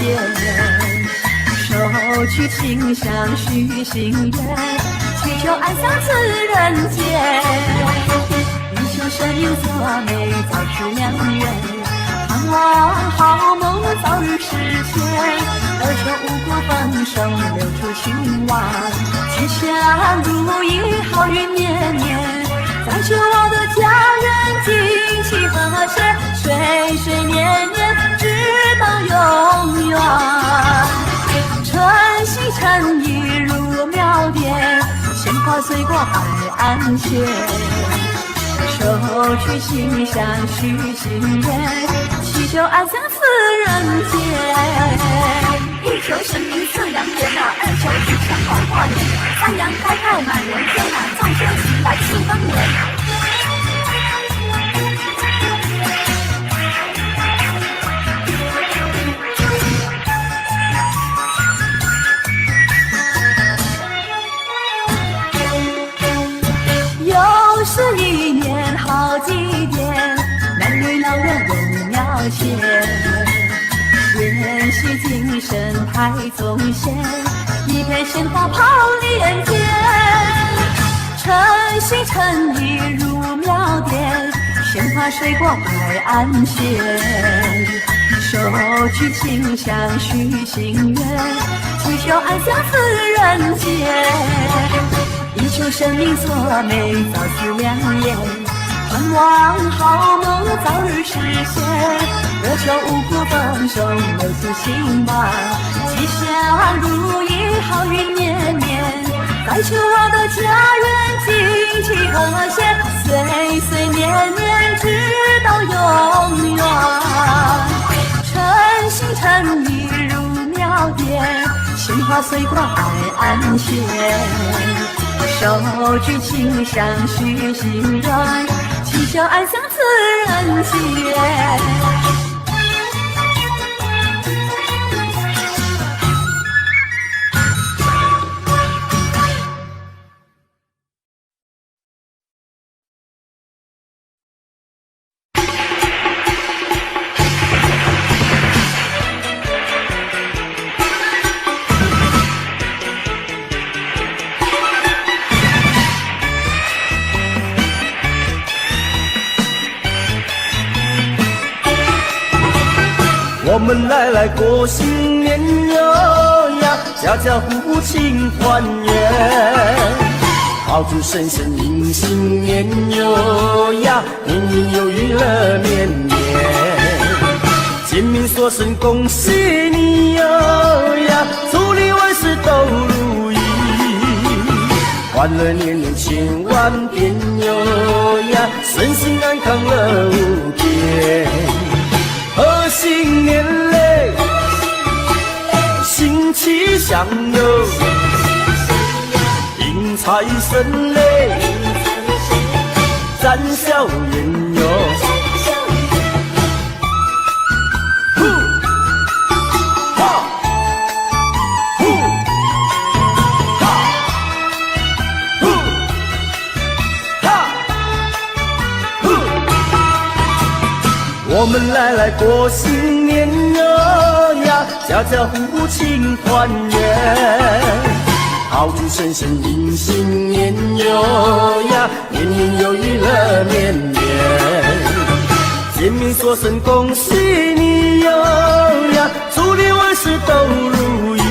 手取清香许心愿，祈求安享此人间。生命作美，早知良缘，盼望好梦早日实现，而求五谷丰收，留住兴旺，吉祥如意，好运绵绵，再祝我的家人景气和谐，岁岁年年直到永远。诚心诚意入庙殿，鲜花随过海岸线，手取心香许心愿，祈求安享此人间。一求神明赐良缘啊，二求吉祥好跨年，三阳开泰满人间啊，众生齐来庆丰年。又是一年好祭典，男女老幼有庙前，宴席精神太宗贤，一片鲜花抛连天。诚心诚意入庙殿，鲜花水过海岸线，手取清香许心愿，祈求安享此人间。一求生命作美，早知良缘，盼望好梦早日实现，乐求五谷丰收，留住兴旺，吉祥如意，好运绵绵，再求我的家人景气和谐，岁岁年年直到永远。诚心诚意入庙殿，鲜花随过海岸线，手举清香许心愿，祈求安享此人间。我们来过新年哟呀，家家户户庆团圆，炮竹声声迎新年哟呀，年年有余乐绵绵，见面说声恭喜你哟呀，祝你万事都如意，欢乐年年千万遍哟呀，身心安康乐无边。贺新年嘞，新气象哟，迎财神嘞。展笑颜哟。呼哈呼哈呼哈呼，我们来过新年哟呀，家家户户庆团圆。炮竹声声迎新年哟呀，年年有余乐绵绵。见面说声恭喜你哟呀，祝你万事都如意。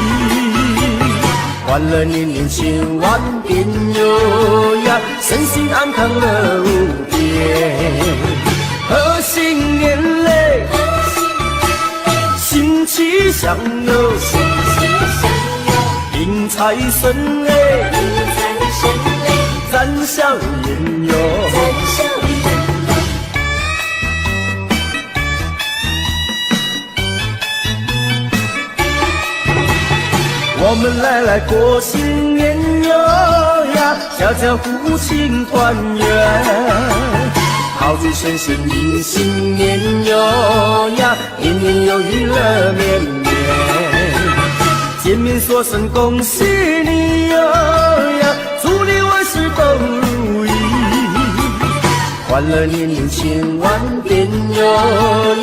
欢乐年年千万遍哟呀，身心安康乐无边。贺新年嘞，新气象哟。迎财神嘞，展笑颜哟。我们来过新年哟呀，家家户户庆团圆。炮竹声声迎新年哟呀，年年有余乐绵绵。见面说声恭喜你哟呀，祝你万事都如意。欢乐年年千万遍哟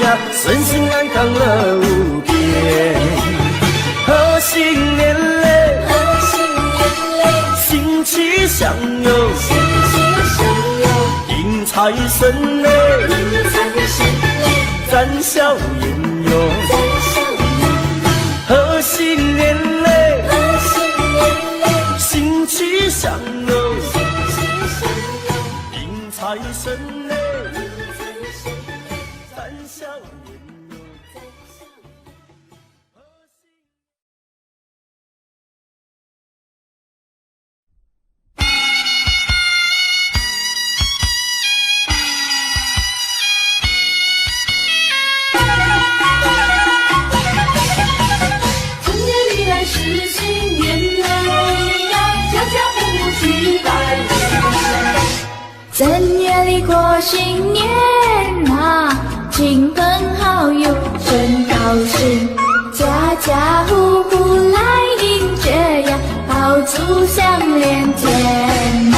呀，身心安康乐无边。贺新年嘞，新气象哟，迎财神嘞，展笑颜哟。贺新年嘞，新气象哟，迎财神嘞，展笑颜哟。是新年嘞呀，家家户户去拜年。正月里过新年啊，亲朋好友真高兴，家家户户来迎接呀，炮竹响连天啊，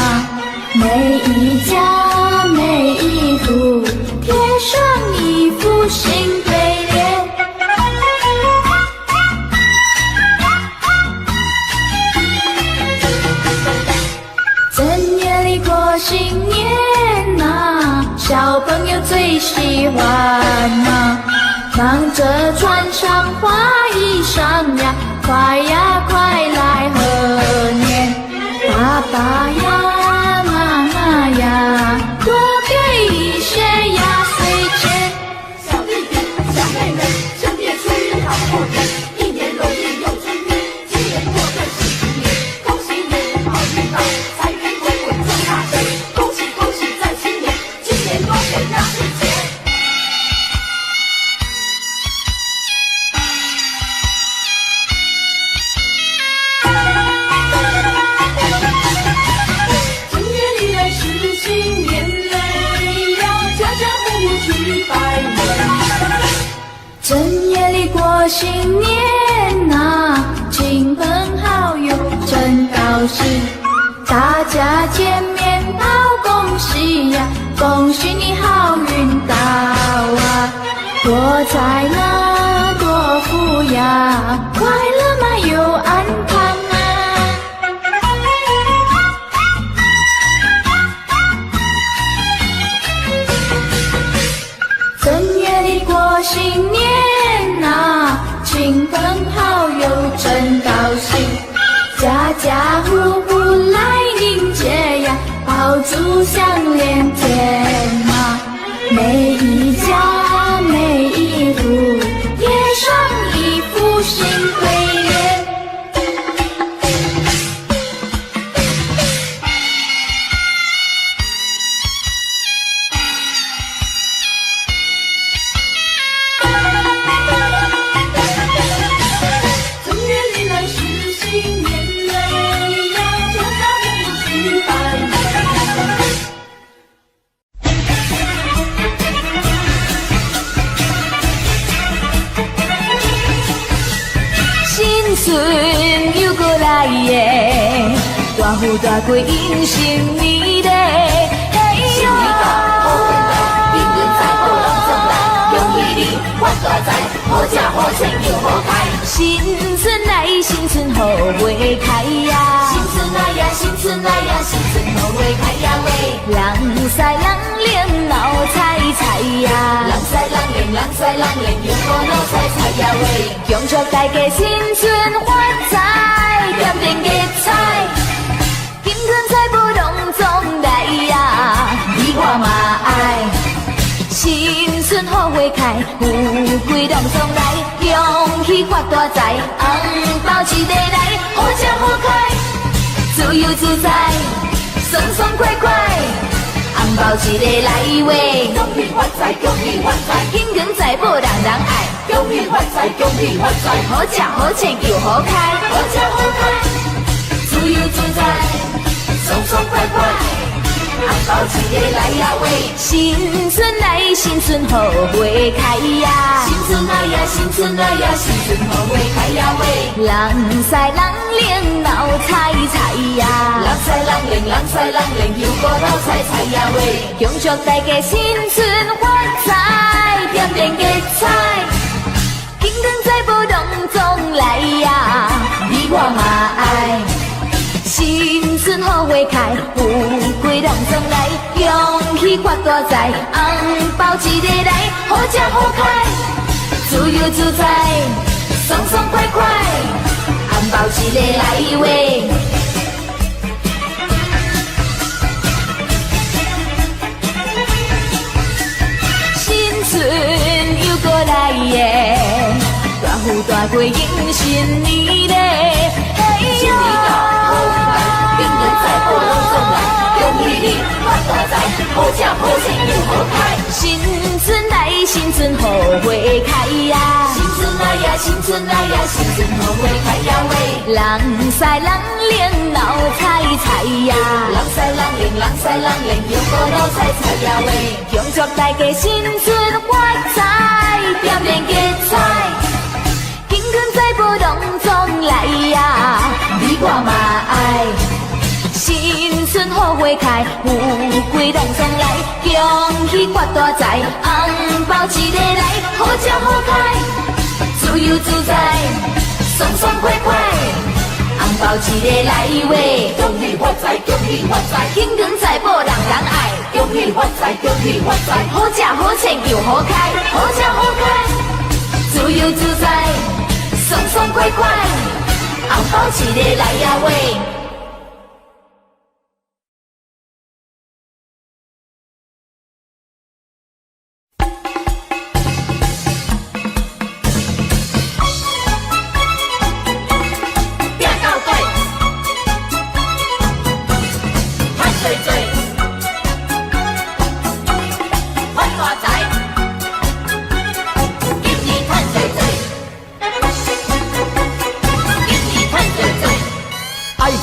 每一家每一户贴上一副新对联。正月里过新年啊，小朋友最喜欢啊，忙着穿上花衣裳呀，快呀快来贺年。爸爸呀妈妈呀，多给一些压岁钱。小弟弟小妹妹，正月初一好过年，一年容易又春运，今年过的是新年，恭喜你好运到，财源滚滚赚大钱，恭喜恭喜在新年，今年多给压岁钱。正月里来是新年嘞呀，家家户户去拜年。正月里过新年啊，亲朋好友真高兴，大家见面报恭喜呀，恭喜你好运到啊，多财啊多福呀，快乐嘛又安康啊。正月里过新年啊，亲朋好友真高兴，家家户户来迎接呀，炮竹响连天啊，每一家每一户贴上一副新对联。春又过来耶，大富大贵迎新年嘞，嘿哟！幸运在，好人总来，恭喜你发大财，好吃好穿又好开。新春来，新春好花开呀！新春来呀，新春来呀，新春好花开呀喂！人赛人灵闹彩彩呀！人赛人灵，人赛人灵，又好闹彩彩呀喂！恭祝大家新春发财，点点吉彩，金春财宝拢总来呀！你我嘛爱。新春好花开，富贵拢总来，恭喜发大财，红包一个来，好吃好开，自由自在，爽爽快快，红包一个来喂，恭喜发财，恭喜发财，金光财宝人人爱，恭喜发财，恭喜发财，好吃好穿又好开，好吃好开，自由自在，爽爽快快。红包一个来呀喂！新春来，新春好花开呀！新春来呀，新春来呀，新春好花开呀喂！人赛人灵闹彩彩呀！人赛人灵，人赛人灵，又过闹彩彩呀喂！恭祝大家新春发财，点点吉彩，金光财宝拢总来呀！你我嘛爱。新春好花开，富贵拢总来，恭喜发大财，红包一个来，好吃好开，自由自在，爽爽快快，红包一个来喂。新春又过来耶，大富大贵迎新年嘞，嘿哟！金银财宝拢总来，恭喜你发大财，好吃好穿又好开。新春来，新春好花开呀！新春来呀，新春来呀，新春好花开呀喂！人赛人灵闹彩彩呀！人赛人灵，人赛人灵，又过闹彩彩呀喂！恭祝大家新春发财，点点吉彩，金光财宝拢总来呀！你我嘛爱。新春好花开，富贵拢总来，恭喜发大财，红包一个来，好吃好开，自由自在，爽爽快快，红包一个来喂，恭喜发财，恭喜发财，金光财宝人人爱，恭喜发财，恭喜发财，好吃好穿又好开，好吃好开，自由自在，爽爽快快，红包一个来呀喂。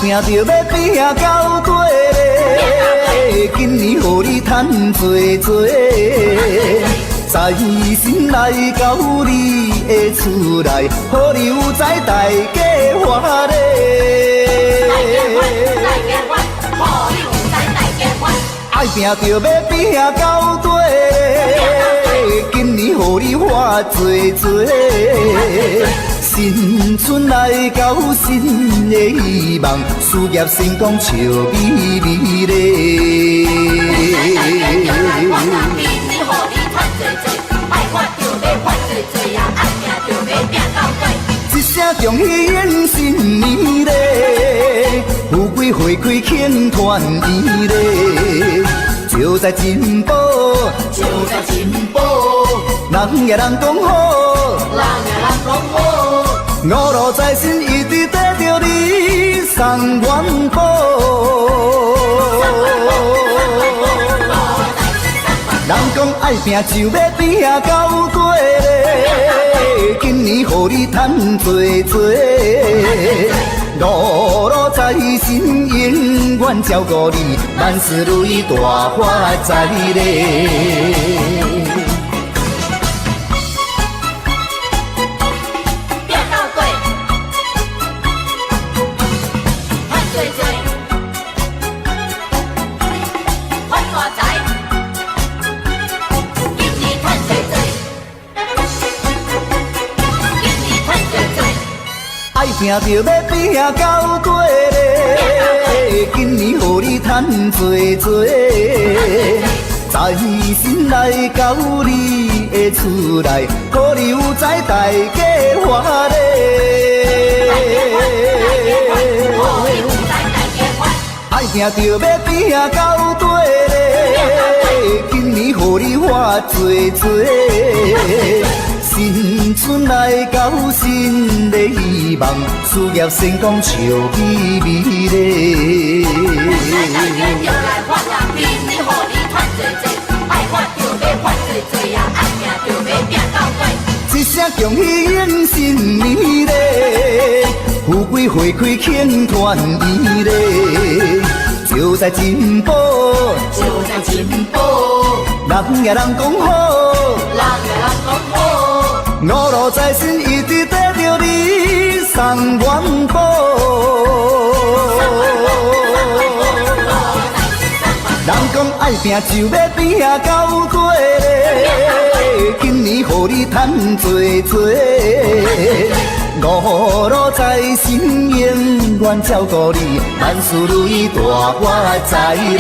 拼着要拼到底，今年予你赚多多，财神来到你的厝内，予你有财大家欢乐。爱拼着要拼到底，今年予你花多多。新春来到，新的希望，事业成功笑眯眯咧。一声恭喜迎新年咧，富贵花开庆团圆咧，就在进步，就在进步，人也人讲好，人也人讲好。五路财神一直跟着你送元宝，人讲爱拼就要拼到底咧，今年予你赚多多，五路财神永远照顾你，万事如意大发财咧。定着要拼到底嘞，今年予你赚多多，在心内到你的厝内，可你有知大家欢嘞。爱定着要拼到底嘞，今年予你花多多。新春来到，新的希望，事业成功笑眯眯咧。就来发人今年予你赚多多，爱发就要发多多呀，爱拼就要拼到底。一声恭喜迎新年咧，富贵花开庆团圆咧，就在进步，就在进步，人也人讲好，人也人讲好。五路财神一直跟着你送元宝，人讲爱拼就要拼到底嘞，今年予你赚多多，五路财神永远照顾你，万事如意大发财嘞。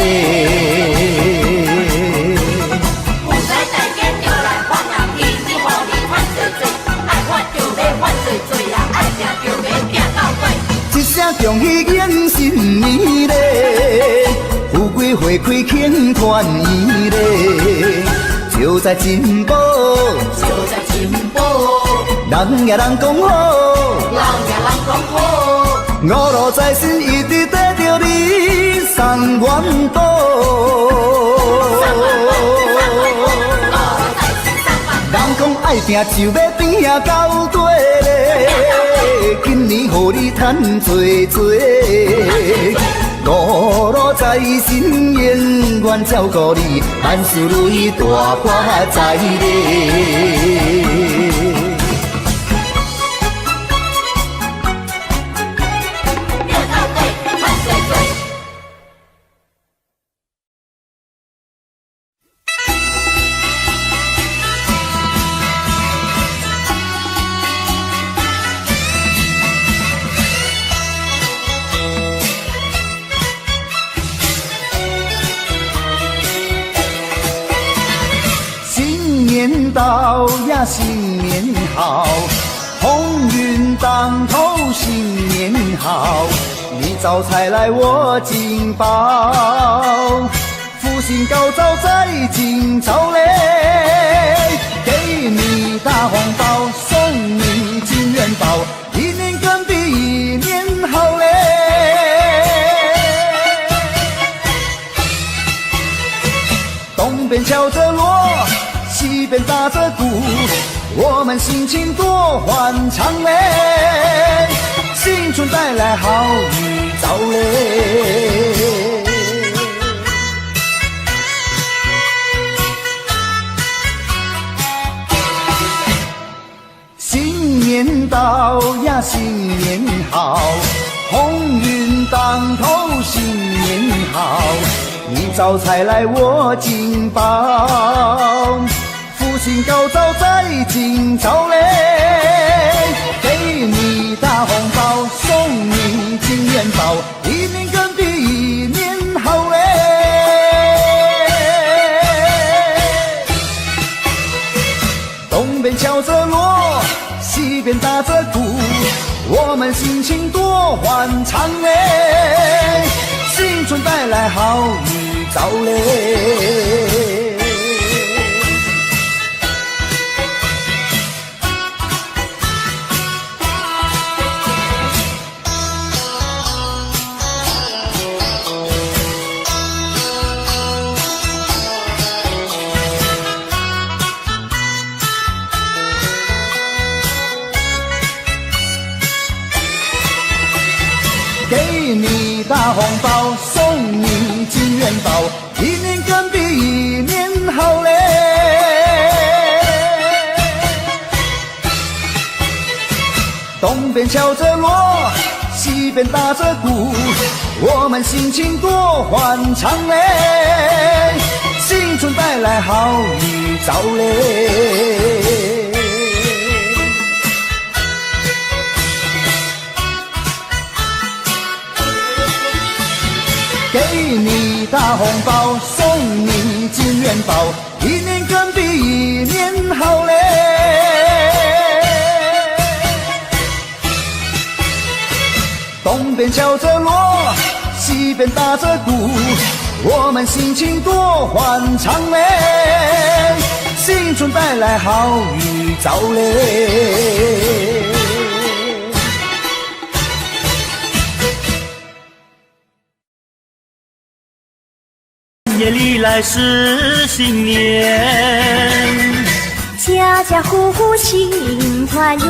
一声恭喜迎新年咧，富贵花开庆团圆咧，就在进步，就在进步，人也人讲好，人也人讲好。五路财神一直跟着你送元宝，人讲爱拼就要拼到底嘞，今年予你赚多多，五路财神永远照顾你，万事如意大发财嘞。新年到呀，新年好，鸿运当头，新年好，你招财来我进宝，福星高照在今朝嘞，给你大红包，送你金元宝，一年更比一年好嘞。东边敲着锣，西边打着鼓，我们心情多欢畅嘞，新春带来好预兆嘞。新年到呀，新年好，鸿运当头，新年好，你招财来我进宝，福星高照在今朝嘞，给你大红包，送你金元宝，一年更比一年好嘞。东边敲着锣，西边打着鼓，我们心情多欢畅嘞，新春带来好预兆嘞。给你大红包，送你金元宝，一年更比一年好嘞。东边敲着锣，西边打着鼓，我们心情多欢畅嘞，新春带来好预兆嘞。发红包，送你金元宝，一年更比一年好嘞。东边敲着锣，西边打着鼓，我们心情多欢畅嘞，新春带来好预兆嘞。年里来是新年，家家户户庆团圆，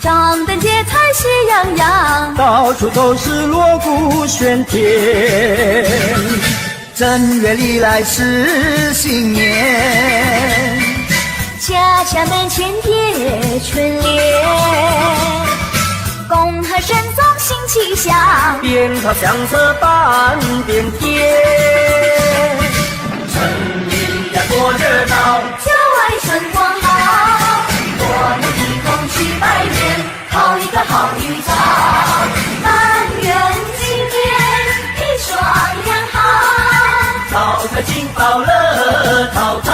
张灯结彩喜洋洋，到处都是锣鼓喧天。正月里来是新年，家家门前贴春联，恭贺神宗新气象，鞭炮响彻半边天。城里呀多热闹，郊外春光好，我们一同去拜年，好一个好预兆，但愿今年一双阳好，招财进宝乐淘淘。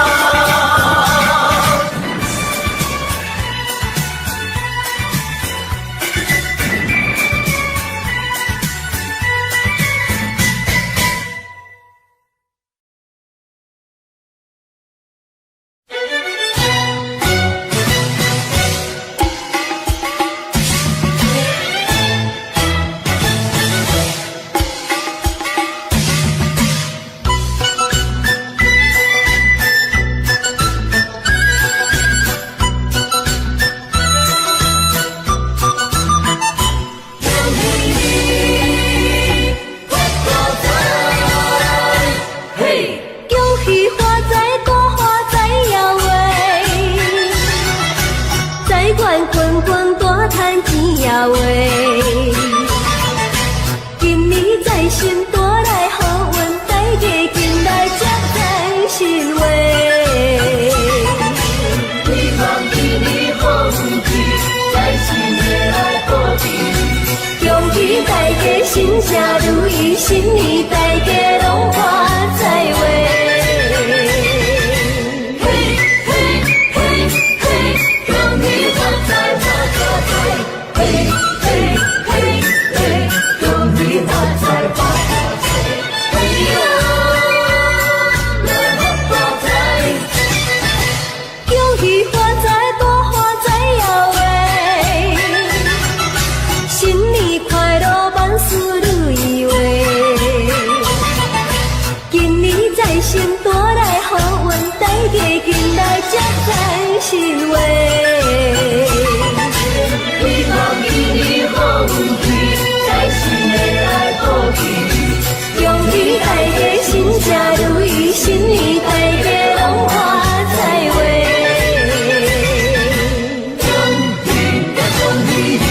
新家如意，新年大家拢发财喂！嘿嘿嘿嘿，恭喜发财发发财！嘿嘿嘿嘿，恭喜发财发发财！嘿呀，来发财！恭喜发财多发财呀喂！新年快乐！万事如意喂，今年财神带来好运，大家紧来接财神喂。希望今年好运气，财神会来保庇，恭喜大家新家如意，新年大家拢发财喂。恭喜呀恭喜你！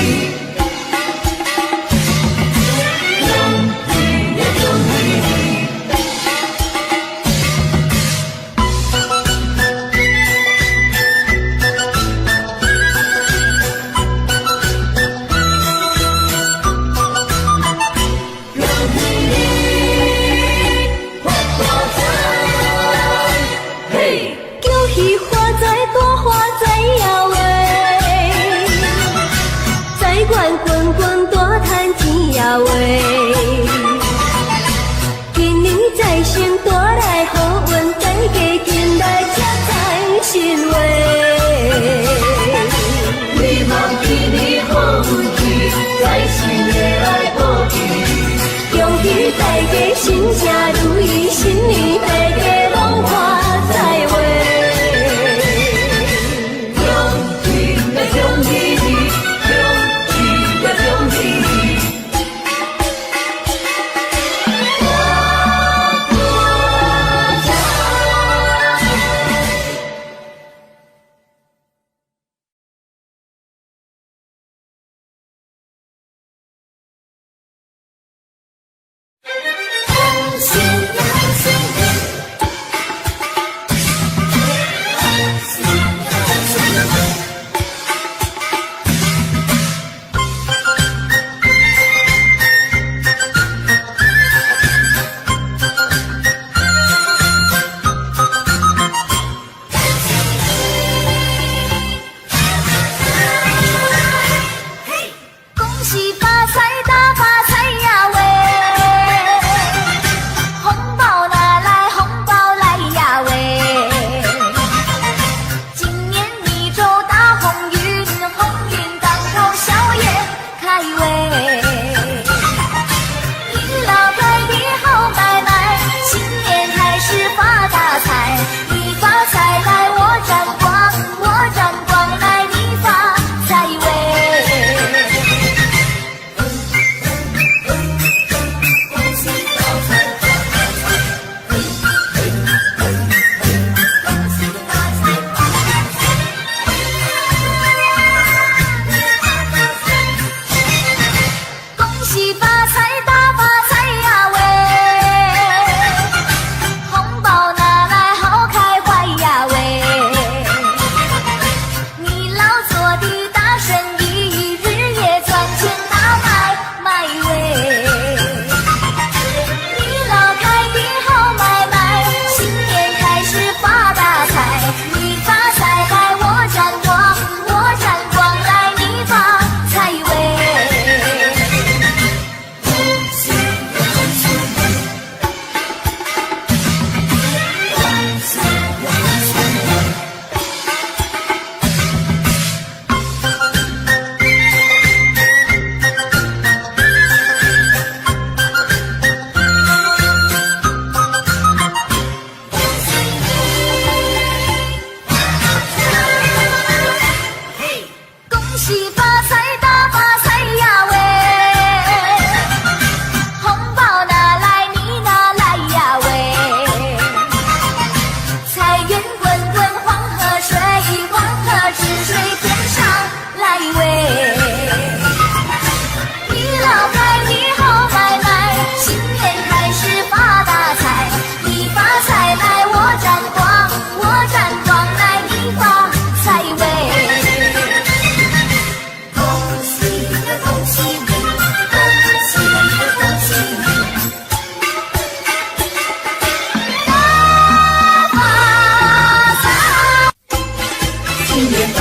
新年到，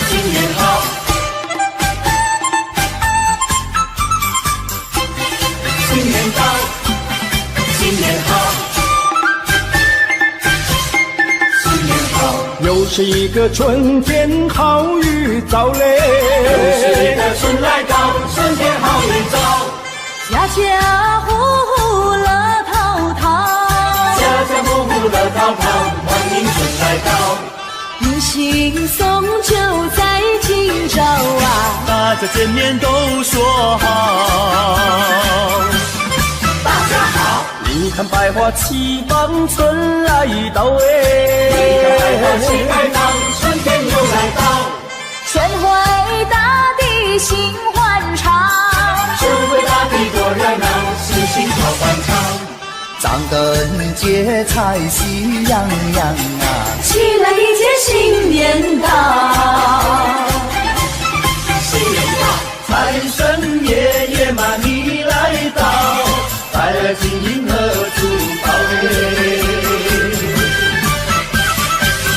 新年好，新年到，新年好，新年好，又是一个春天好预兆嘞，又是一个春来到，春天好预兆，家家户户乐淘淘，家家户户乐淘淘，欢迎春来到，迎新送旧在今朝啊，大家见面都说好。大家好，你看百花齐放，春来到你看百花齐开放，春天又来到，春回大地心欢畅，春回大地多热闹，喜庆好欢畅，张灯结彩喜洋洋啊，起来迎接新年到，新年到，财神爷爷嘛你来到，带来金银和珠宝嘞。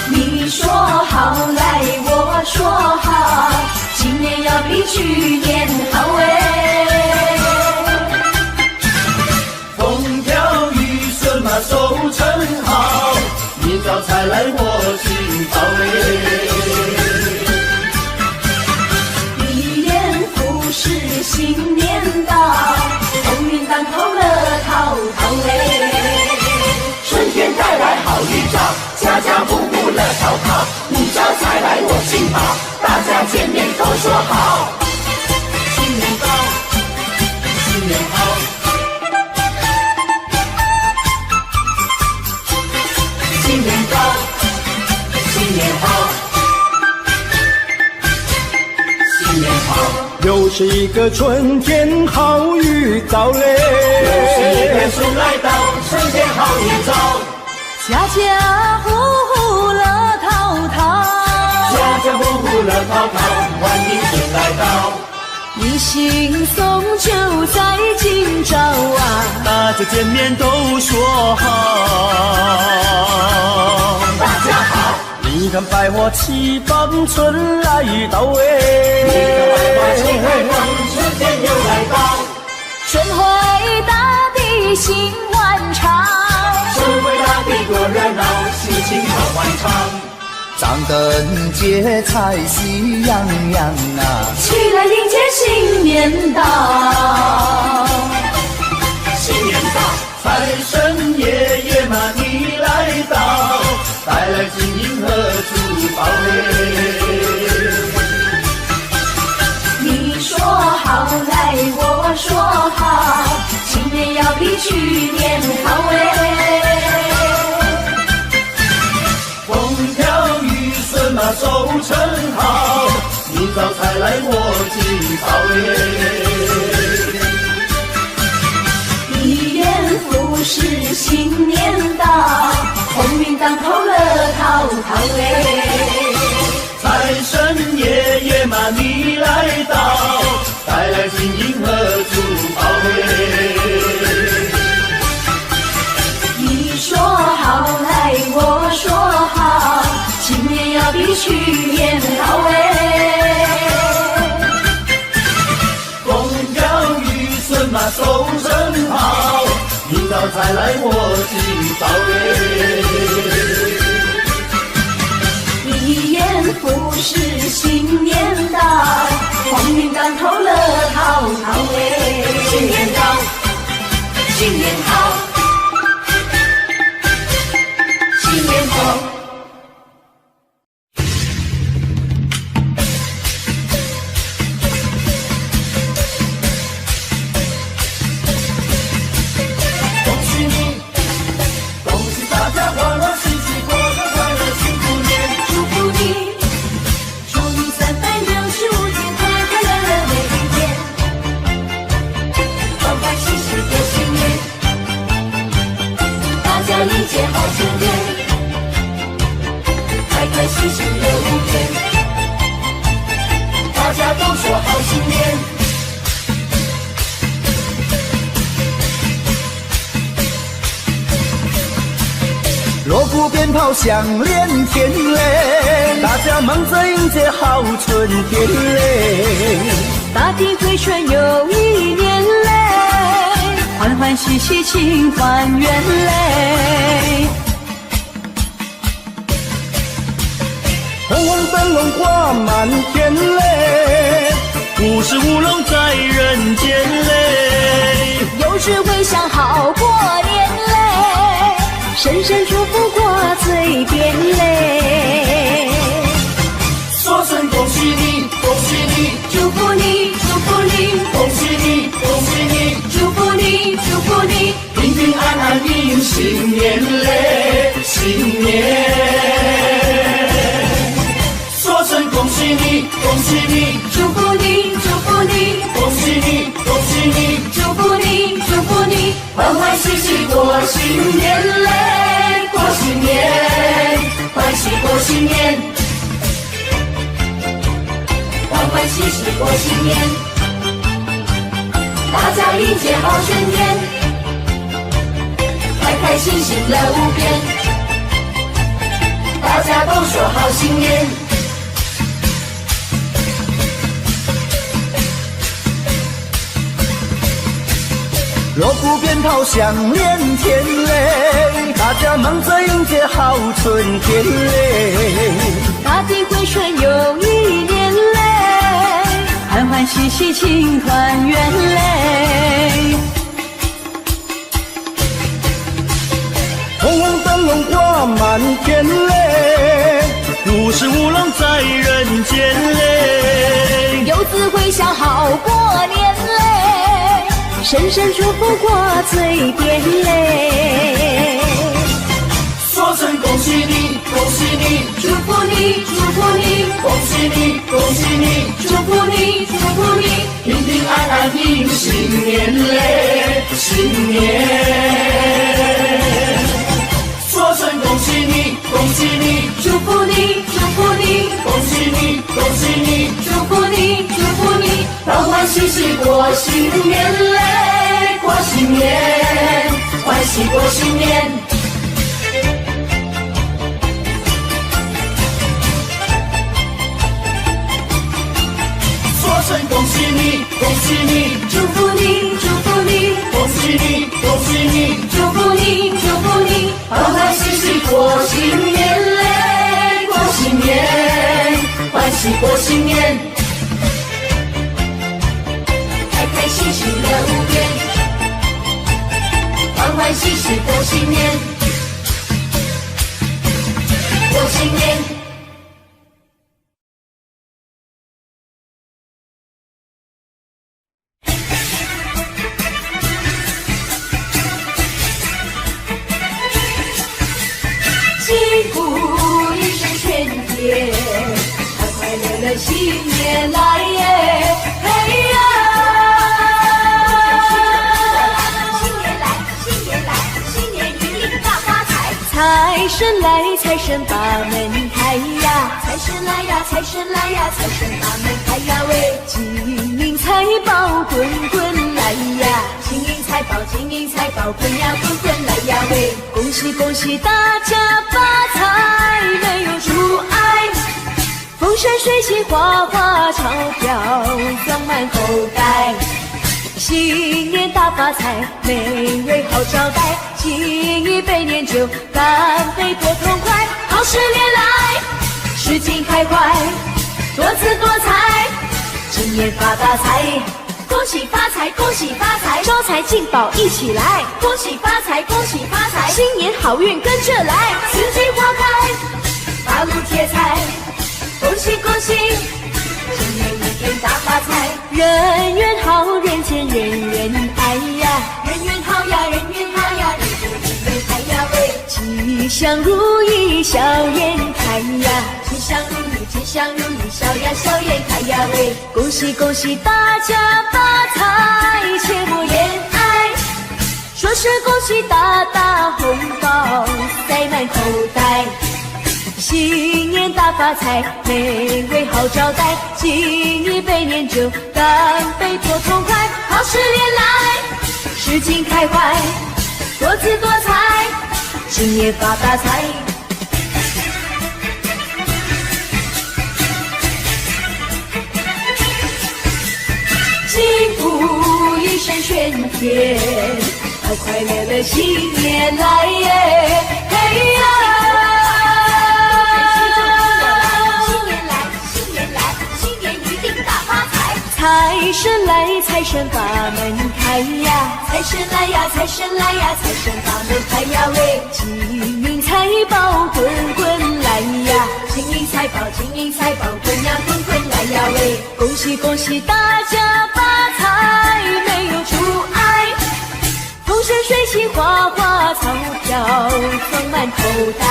你说好来我说好，今年要比去年好哎，风调雨顺嘛收成好，你招财来我进宝嘞。一言复始新年到，鸿运当头乐淘淘嘞，春天带来好预兆，家家户户乐淘淘，你招财来我进宝，大家见面都说好。新年到，新年好，新年到，新年好，新年好，又是一个春天好预兆嘞，又是一个春来到，春天好预兆，家家户户乐淘淘，家家户户乐淘淘，欢迎春来到，迎新送旧在今朝啊，大家见面都说好。大家好，你看百花齐放，春来到你看百花齐开放，春天又来到，春回大地心欢畅，春回大地多热闹，喜庆好欢畅，张灯结彩喜洋洋啊，起来迎接新年到，新年到，财神爷爷嘛你来到，带来金银和珠宝嘞。你说好来我说好，今年要比去年好哎，风调雨顺嘛收成好，你招财来我进宝嘞。一言复始新年到，鸿运当头乐淘淘哎，财神爷爷嘛你来到，带来金银和珠宝嘞。你说好来我说好，今年要比去年好哎，风调雨顺嘛收成好，你招财来我进宝嘞。一言复始新年到，鸿运当头乐淘淘哎，新年到，新年好，新年好。恭喜你，恭喜大家欢欢喜喜过个快乐幸福年，祝福你，祝你365天快快乐乐每一天，欢欢喜喜过新年，大家迎接好春天，开开心心乐无边，大家都说好新年。锣鼓鞭炮响连天嘞，大家忙着迎接好春天嘞。大地回春又一年嘞，欢欢喜喜庆团圆嘞。红红灯笼挂满天嘞，五十五龙在人间嘞，有智慧想好过年嘞，声声祝福挂嘴边嘞。说声恭喜你，恭喜你，祝福你，祝福你，恭喜你，恭喜你，祝福你，祝福你，平平安安迎新年嘞，新年。说声恭喜你，恭喜你，祝福你，祝福你，恭喜你，恭喜你，祝福你，祝福你，欢欢喜喜过新年嘞，过新年，欢喜过新年，欢欢喜喜过新年，大家迎接好春天，开开心心乐无边，大家都说好新年。锣鼓鞭炮响连天嘞，大家忙着迎接好春天嘞。大地回春又一年嘞，欢欢喜喜庆团圆嘞。红红灯笼挂满天嘞，五十五龙在人间嘞，有智慧想好过年嘞，声声祝福挂嘴边嘞。说声恭喜你，恭喜你，祝福你，祝福你，恭喜你，恭喜你，祝福你，祝福你，平平安安迎新年嘞，新年。说声恭喜你，恭喜你，祝福你，祝福你，恭喜你，恭喜你，祝福你，祝福你，欢欢喜喜过新年嘞，过新年，欢喜过新年。说声恭喜你，恭喜你，祝福你，祝福你，恭喜你，恭喜你，祝福你，祝福你，欢欢喜喜过新年嘞，过新年，欢喜过新年，开开心心乐无边，欢欢喜喜过新年，过新年。击鼓一声喧天，快快乐乐新年来耶！嘿呀！新年来，新年来，新年运营大发财！财神来，财神把门开呀！财神来呀，财神来呀，财神把门开呀喂！金银财宝滚滚来呀！金银财宝，金银财宝滚呀滚滚来呀喂！恭喜恭喜大家发财，没有阻碍，风生水起，花花钞票装满口袋。新年大发财，美味好招待，敬一杯年酒，干杯多痛快，好事连来，事情开怀，多姿多彩，今年发大财。恭喜发财，恭喜发财，招财进宝一起来！恭喜发财，恭喜发财，新年好运跟着来，四季花开，大路贴财，恭喜恭喜，今年一定大发财，人缘好，人见人缘爱呀，人缘好呀，人缘好呀，人见人缘爱呀喂，吉祥如意笑颜开呀，吉祥如意，吉祥如意，笑呀笑颜开呀喂，恭喜恭喜大家发财，切莫言哀，说声恭喜大大红包塞满口袋，新年大发财，美味好招待，敬一杯年酒，干杯多痛快，好事连来，事情开怀，多姿多彩，今年发大财。金福一生全天，快快乐乐新年来耶！嘿呀！新年来，新年来，新年一定大发财！财神来，财神把门开呀！财神来呀，财神来呀，财神把门开呀喂！金银财宝滚滚来呀！金银财宝，金银财宝滚呀滚滚来呀喂！恭喜恭喜大家发财，没有阻碍，风生水起，花花草草装满口袋。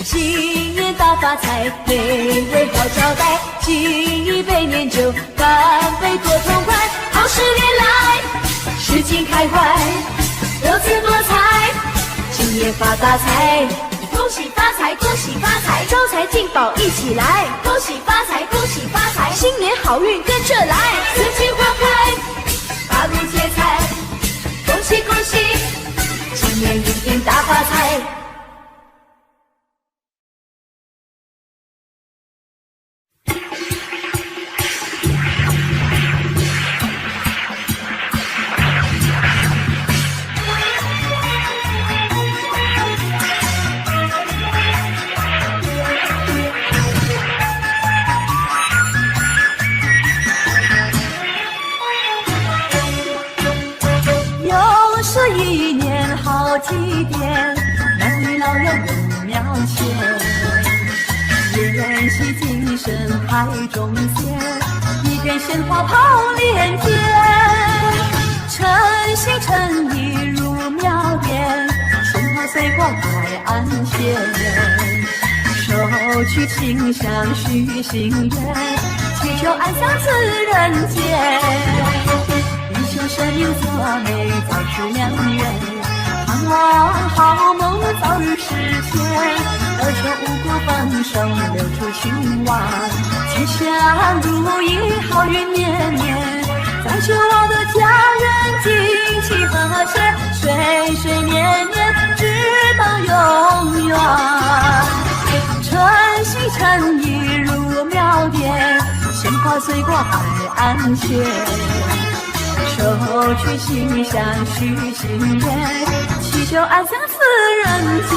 今年大发财，每人好招待，敬一杯年酒，干杯多痛快。好事年来，事情开怀，多姿多彩，今年发大财。恭喜发财，恭喜发财，招财进宝一起来！恭喜发财，恭喜发财，新年好运跟着来！四季花开，八路接财，恭喜恭喜，今年一定大发财！一年好祭奠，男女老幼都庙前，宴席精神排中间，一边鲜花炮连天，诚心诚意入庙殿，鲜花随过海岸线，手取清香许心愿，祈求安享此人间。求生命作美，早日良缘，盼望好梦早日实现，而求五谷丰收，留住兴旺，吉祥如意，好运年年，再求我的家人经济和谐，岁岁年年，直到永远。诚心诚意入庙殿，鲜花随过海岸线，手取心香许心愿，祈求安享此人间。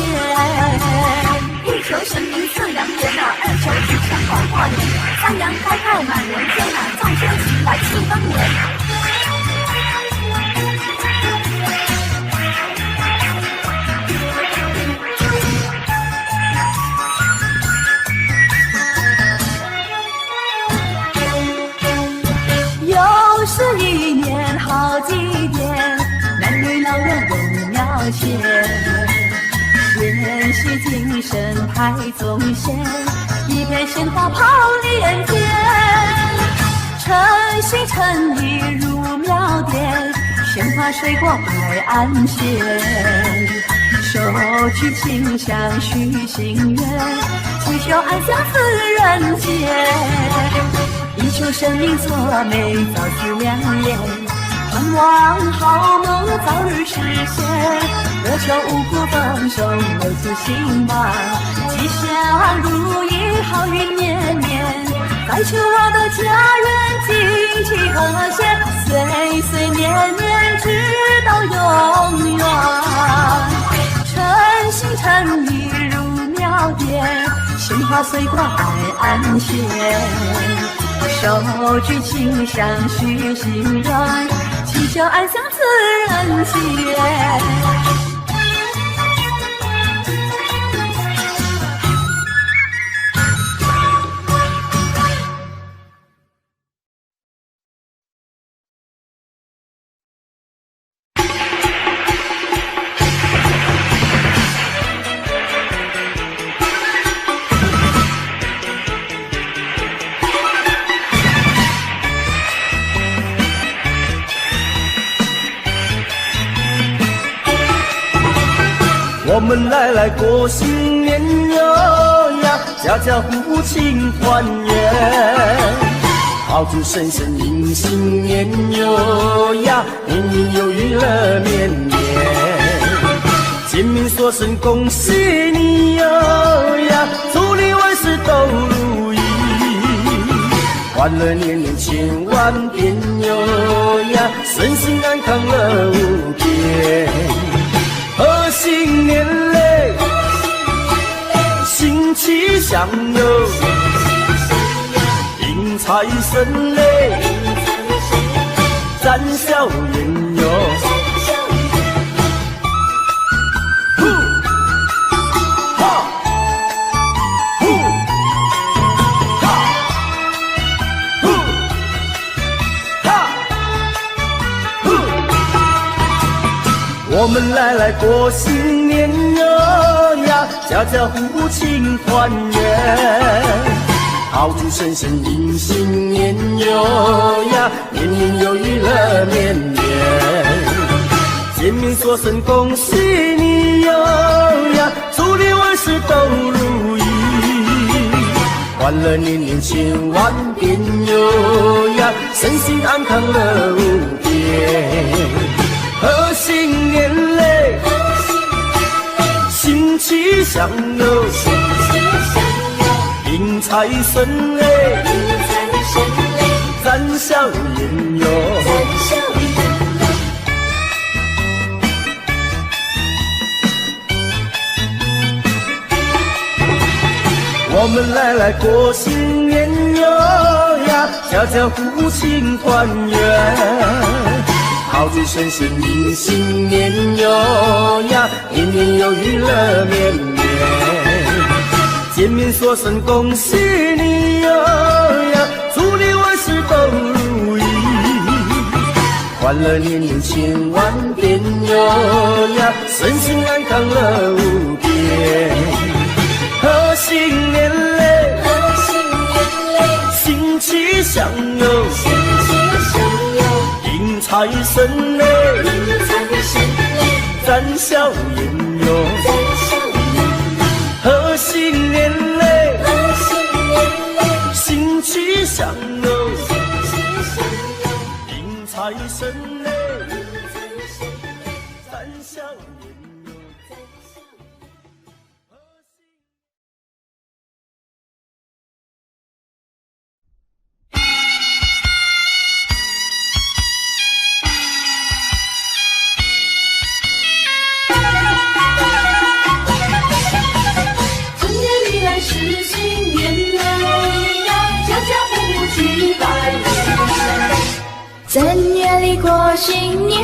一求神明赐良缘啊，二求吉祥好过年，三阳开泰满人间啊，众生齐来庆丰年。又是一年好祭奠，男女老幼都庙前，宴席精神排宗先，一边鲜花炮连天，诚心诚意入庙殿，鲜花水过海岸线，手取清香许心愿，祈求安享此人间。一求生命作美，早日良缘，盼望好梦早日实现，乐求五谷丰收，留住兴旺，吉祥如意，好运年年，再求我的家人经济和谐，岁岁年年，直到永远。诚心诚意入庙殿，鲜花随过海岸线，手举清香许心愿，祈求安享此人间。我们来过新年哟呀，家家户户庆团圆，炮竹声声迎新年哟呀，年年有余乐绵绵。见面说声恭喜你哟呀，祝你万事都如意，欢乐年年千万遍哟呀，身心安康乐无边。贺新年嘞，新气象哟，迎财神嘞，展笑颜哟。我们来过新年哟呀，家家户户庆团圆，炮竹声声迎新年哟呀，年年有余乐绵绵。见面说声恭喜你哟呀，祝你万事都如意，欢乐年年千万遍哟呀，身心安康乐无边。贺新年嘞，新气象哟，迎财神嘞，展笑颜哟。我们来过新年哟呀，家家户户庆团圆。炮竹声声迎新年哟呀，年年有余乐绵绵。见面说声恭喜你哟呀，祝你万事都如意，欢乐年年千万遍哟呀，身心安康乐无边。贺新年嘞，新气象哟，迎财神嘞，展笑颜哟。贺新年嘞，新气象哟，迎财神嘞，展笑颜哟。正月里过新年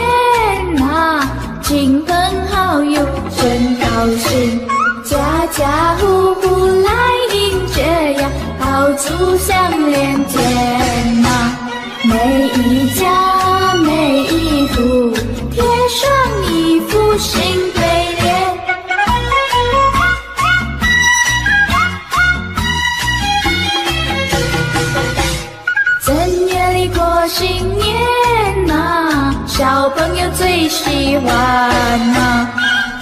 啊，亲朋好友真高兴，家家户户来迎接呀，炮竹响连天啊，每一家每一户贴上一副新对联。正月里过新年啊，小朋友最喜欢啊，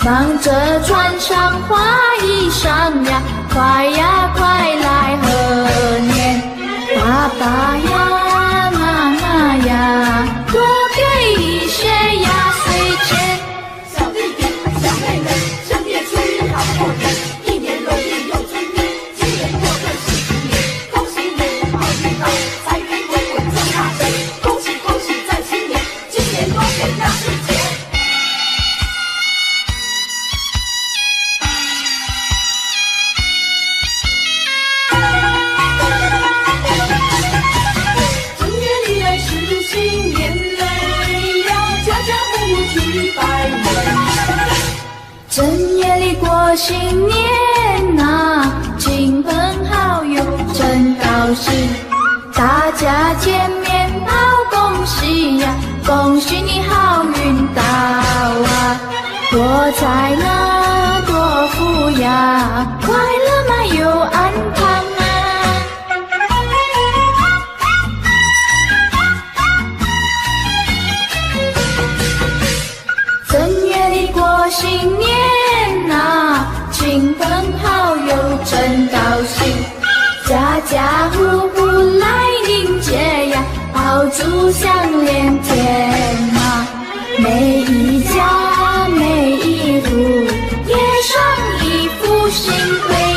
忙着穿上花衣裳呀，快呀快来贺年，爸爸呀妈妈呀，多给一些压岁钱。小弟弟小妹妹，正月初一好过年，一年如意又春天，今年过个喜庆年，恭喜你好运到，财源滚滚赚大钱，恭喜恭喜在新年，今年多给压岁钱。正月里来是新年嘞呀，家家户户去拜年。正月里过新年啊，亲朋好友真高兴，大家见面好恭喜呀，恭喜你好运到啊，多财呢多福呀，快乐嘛又安康啊。正月里过新年啊，亲朋好友真高兴，家家户户来迎接呀，炮竹响连天啊，每一家每一户幸会。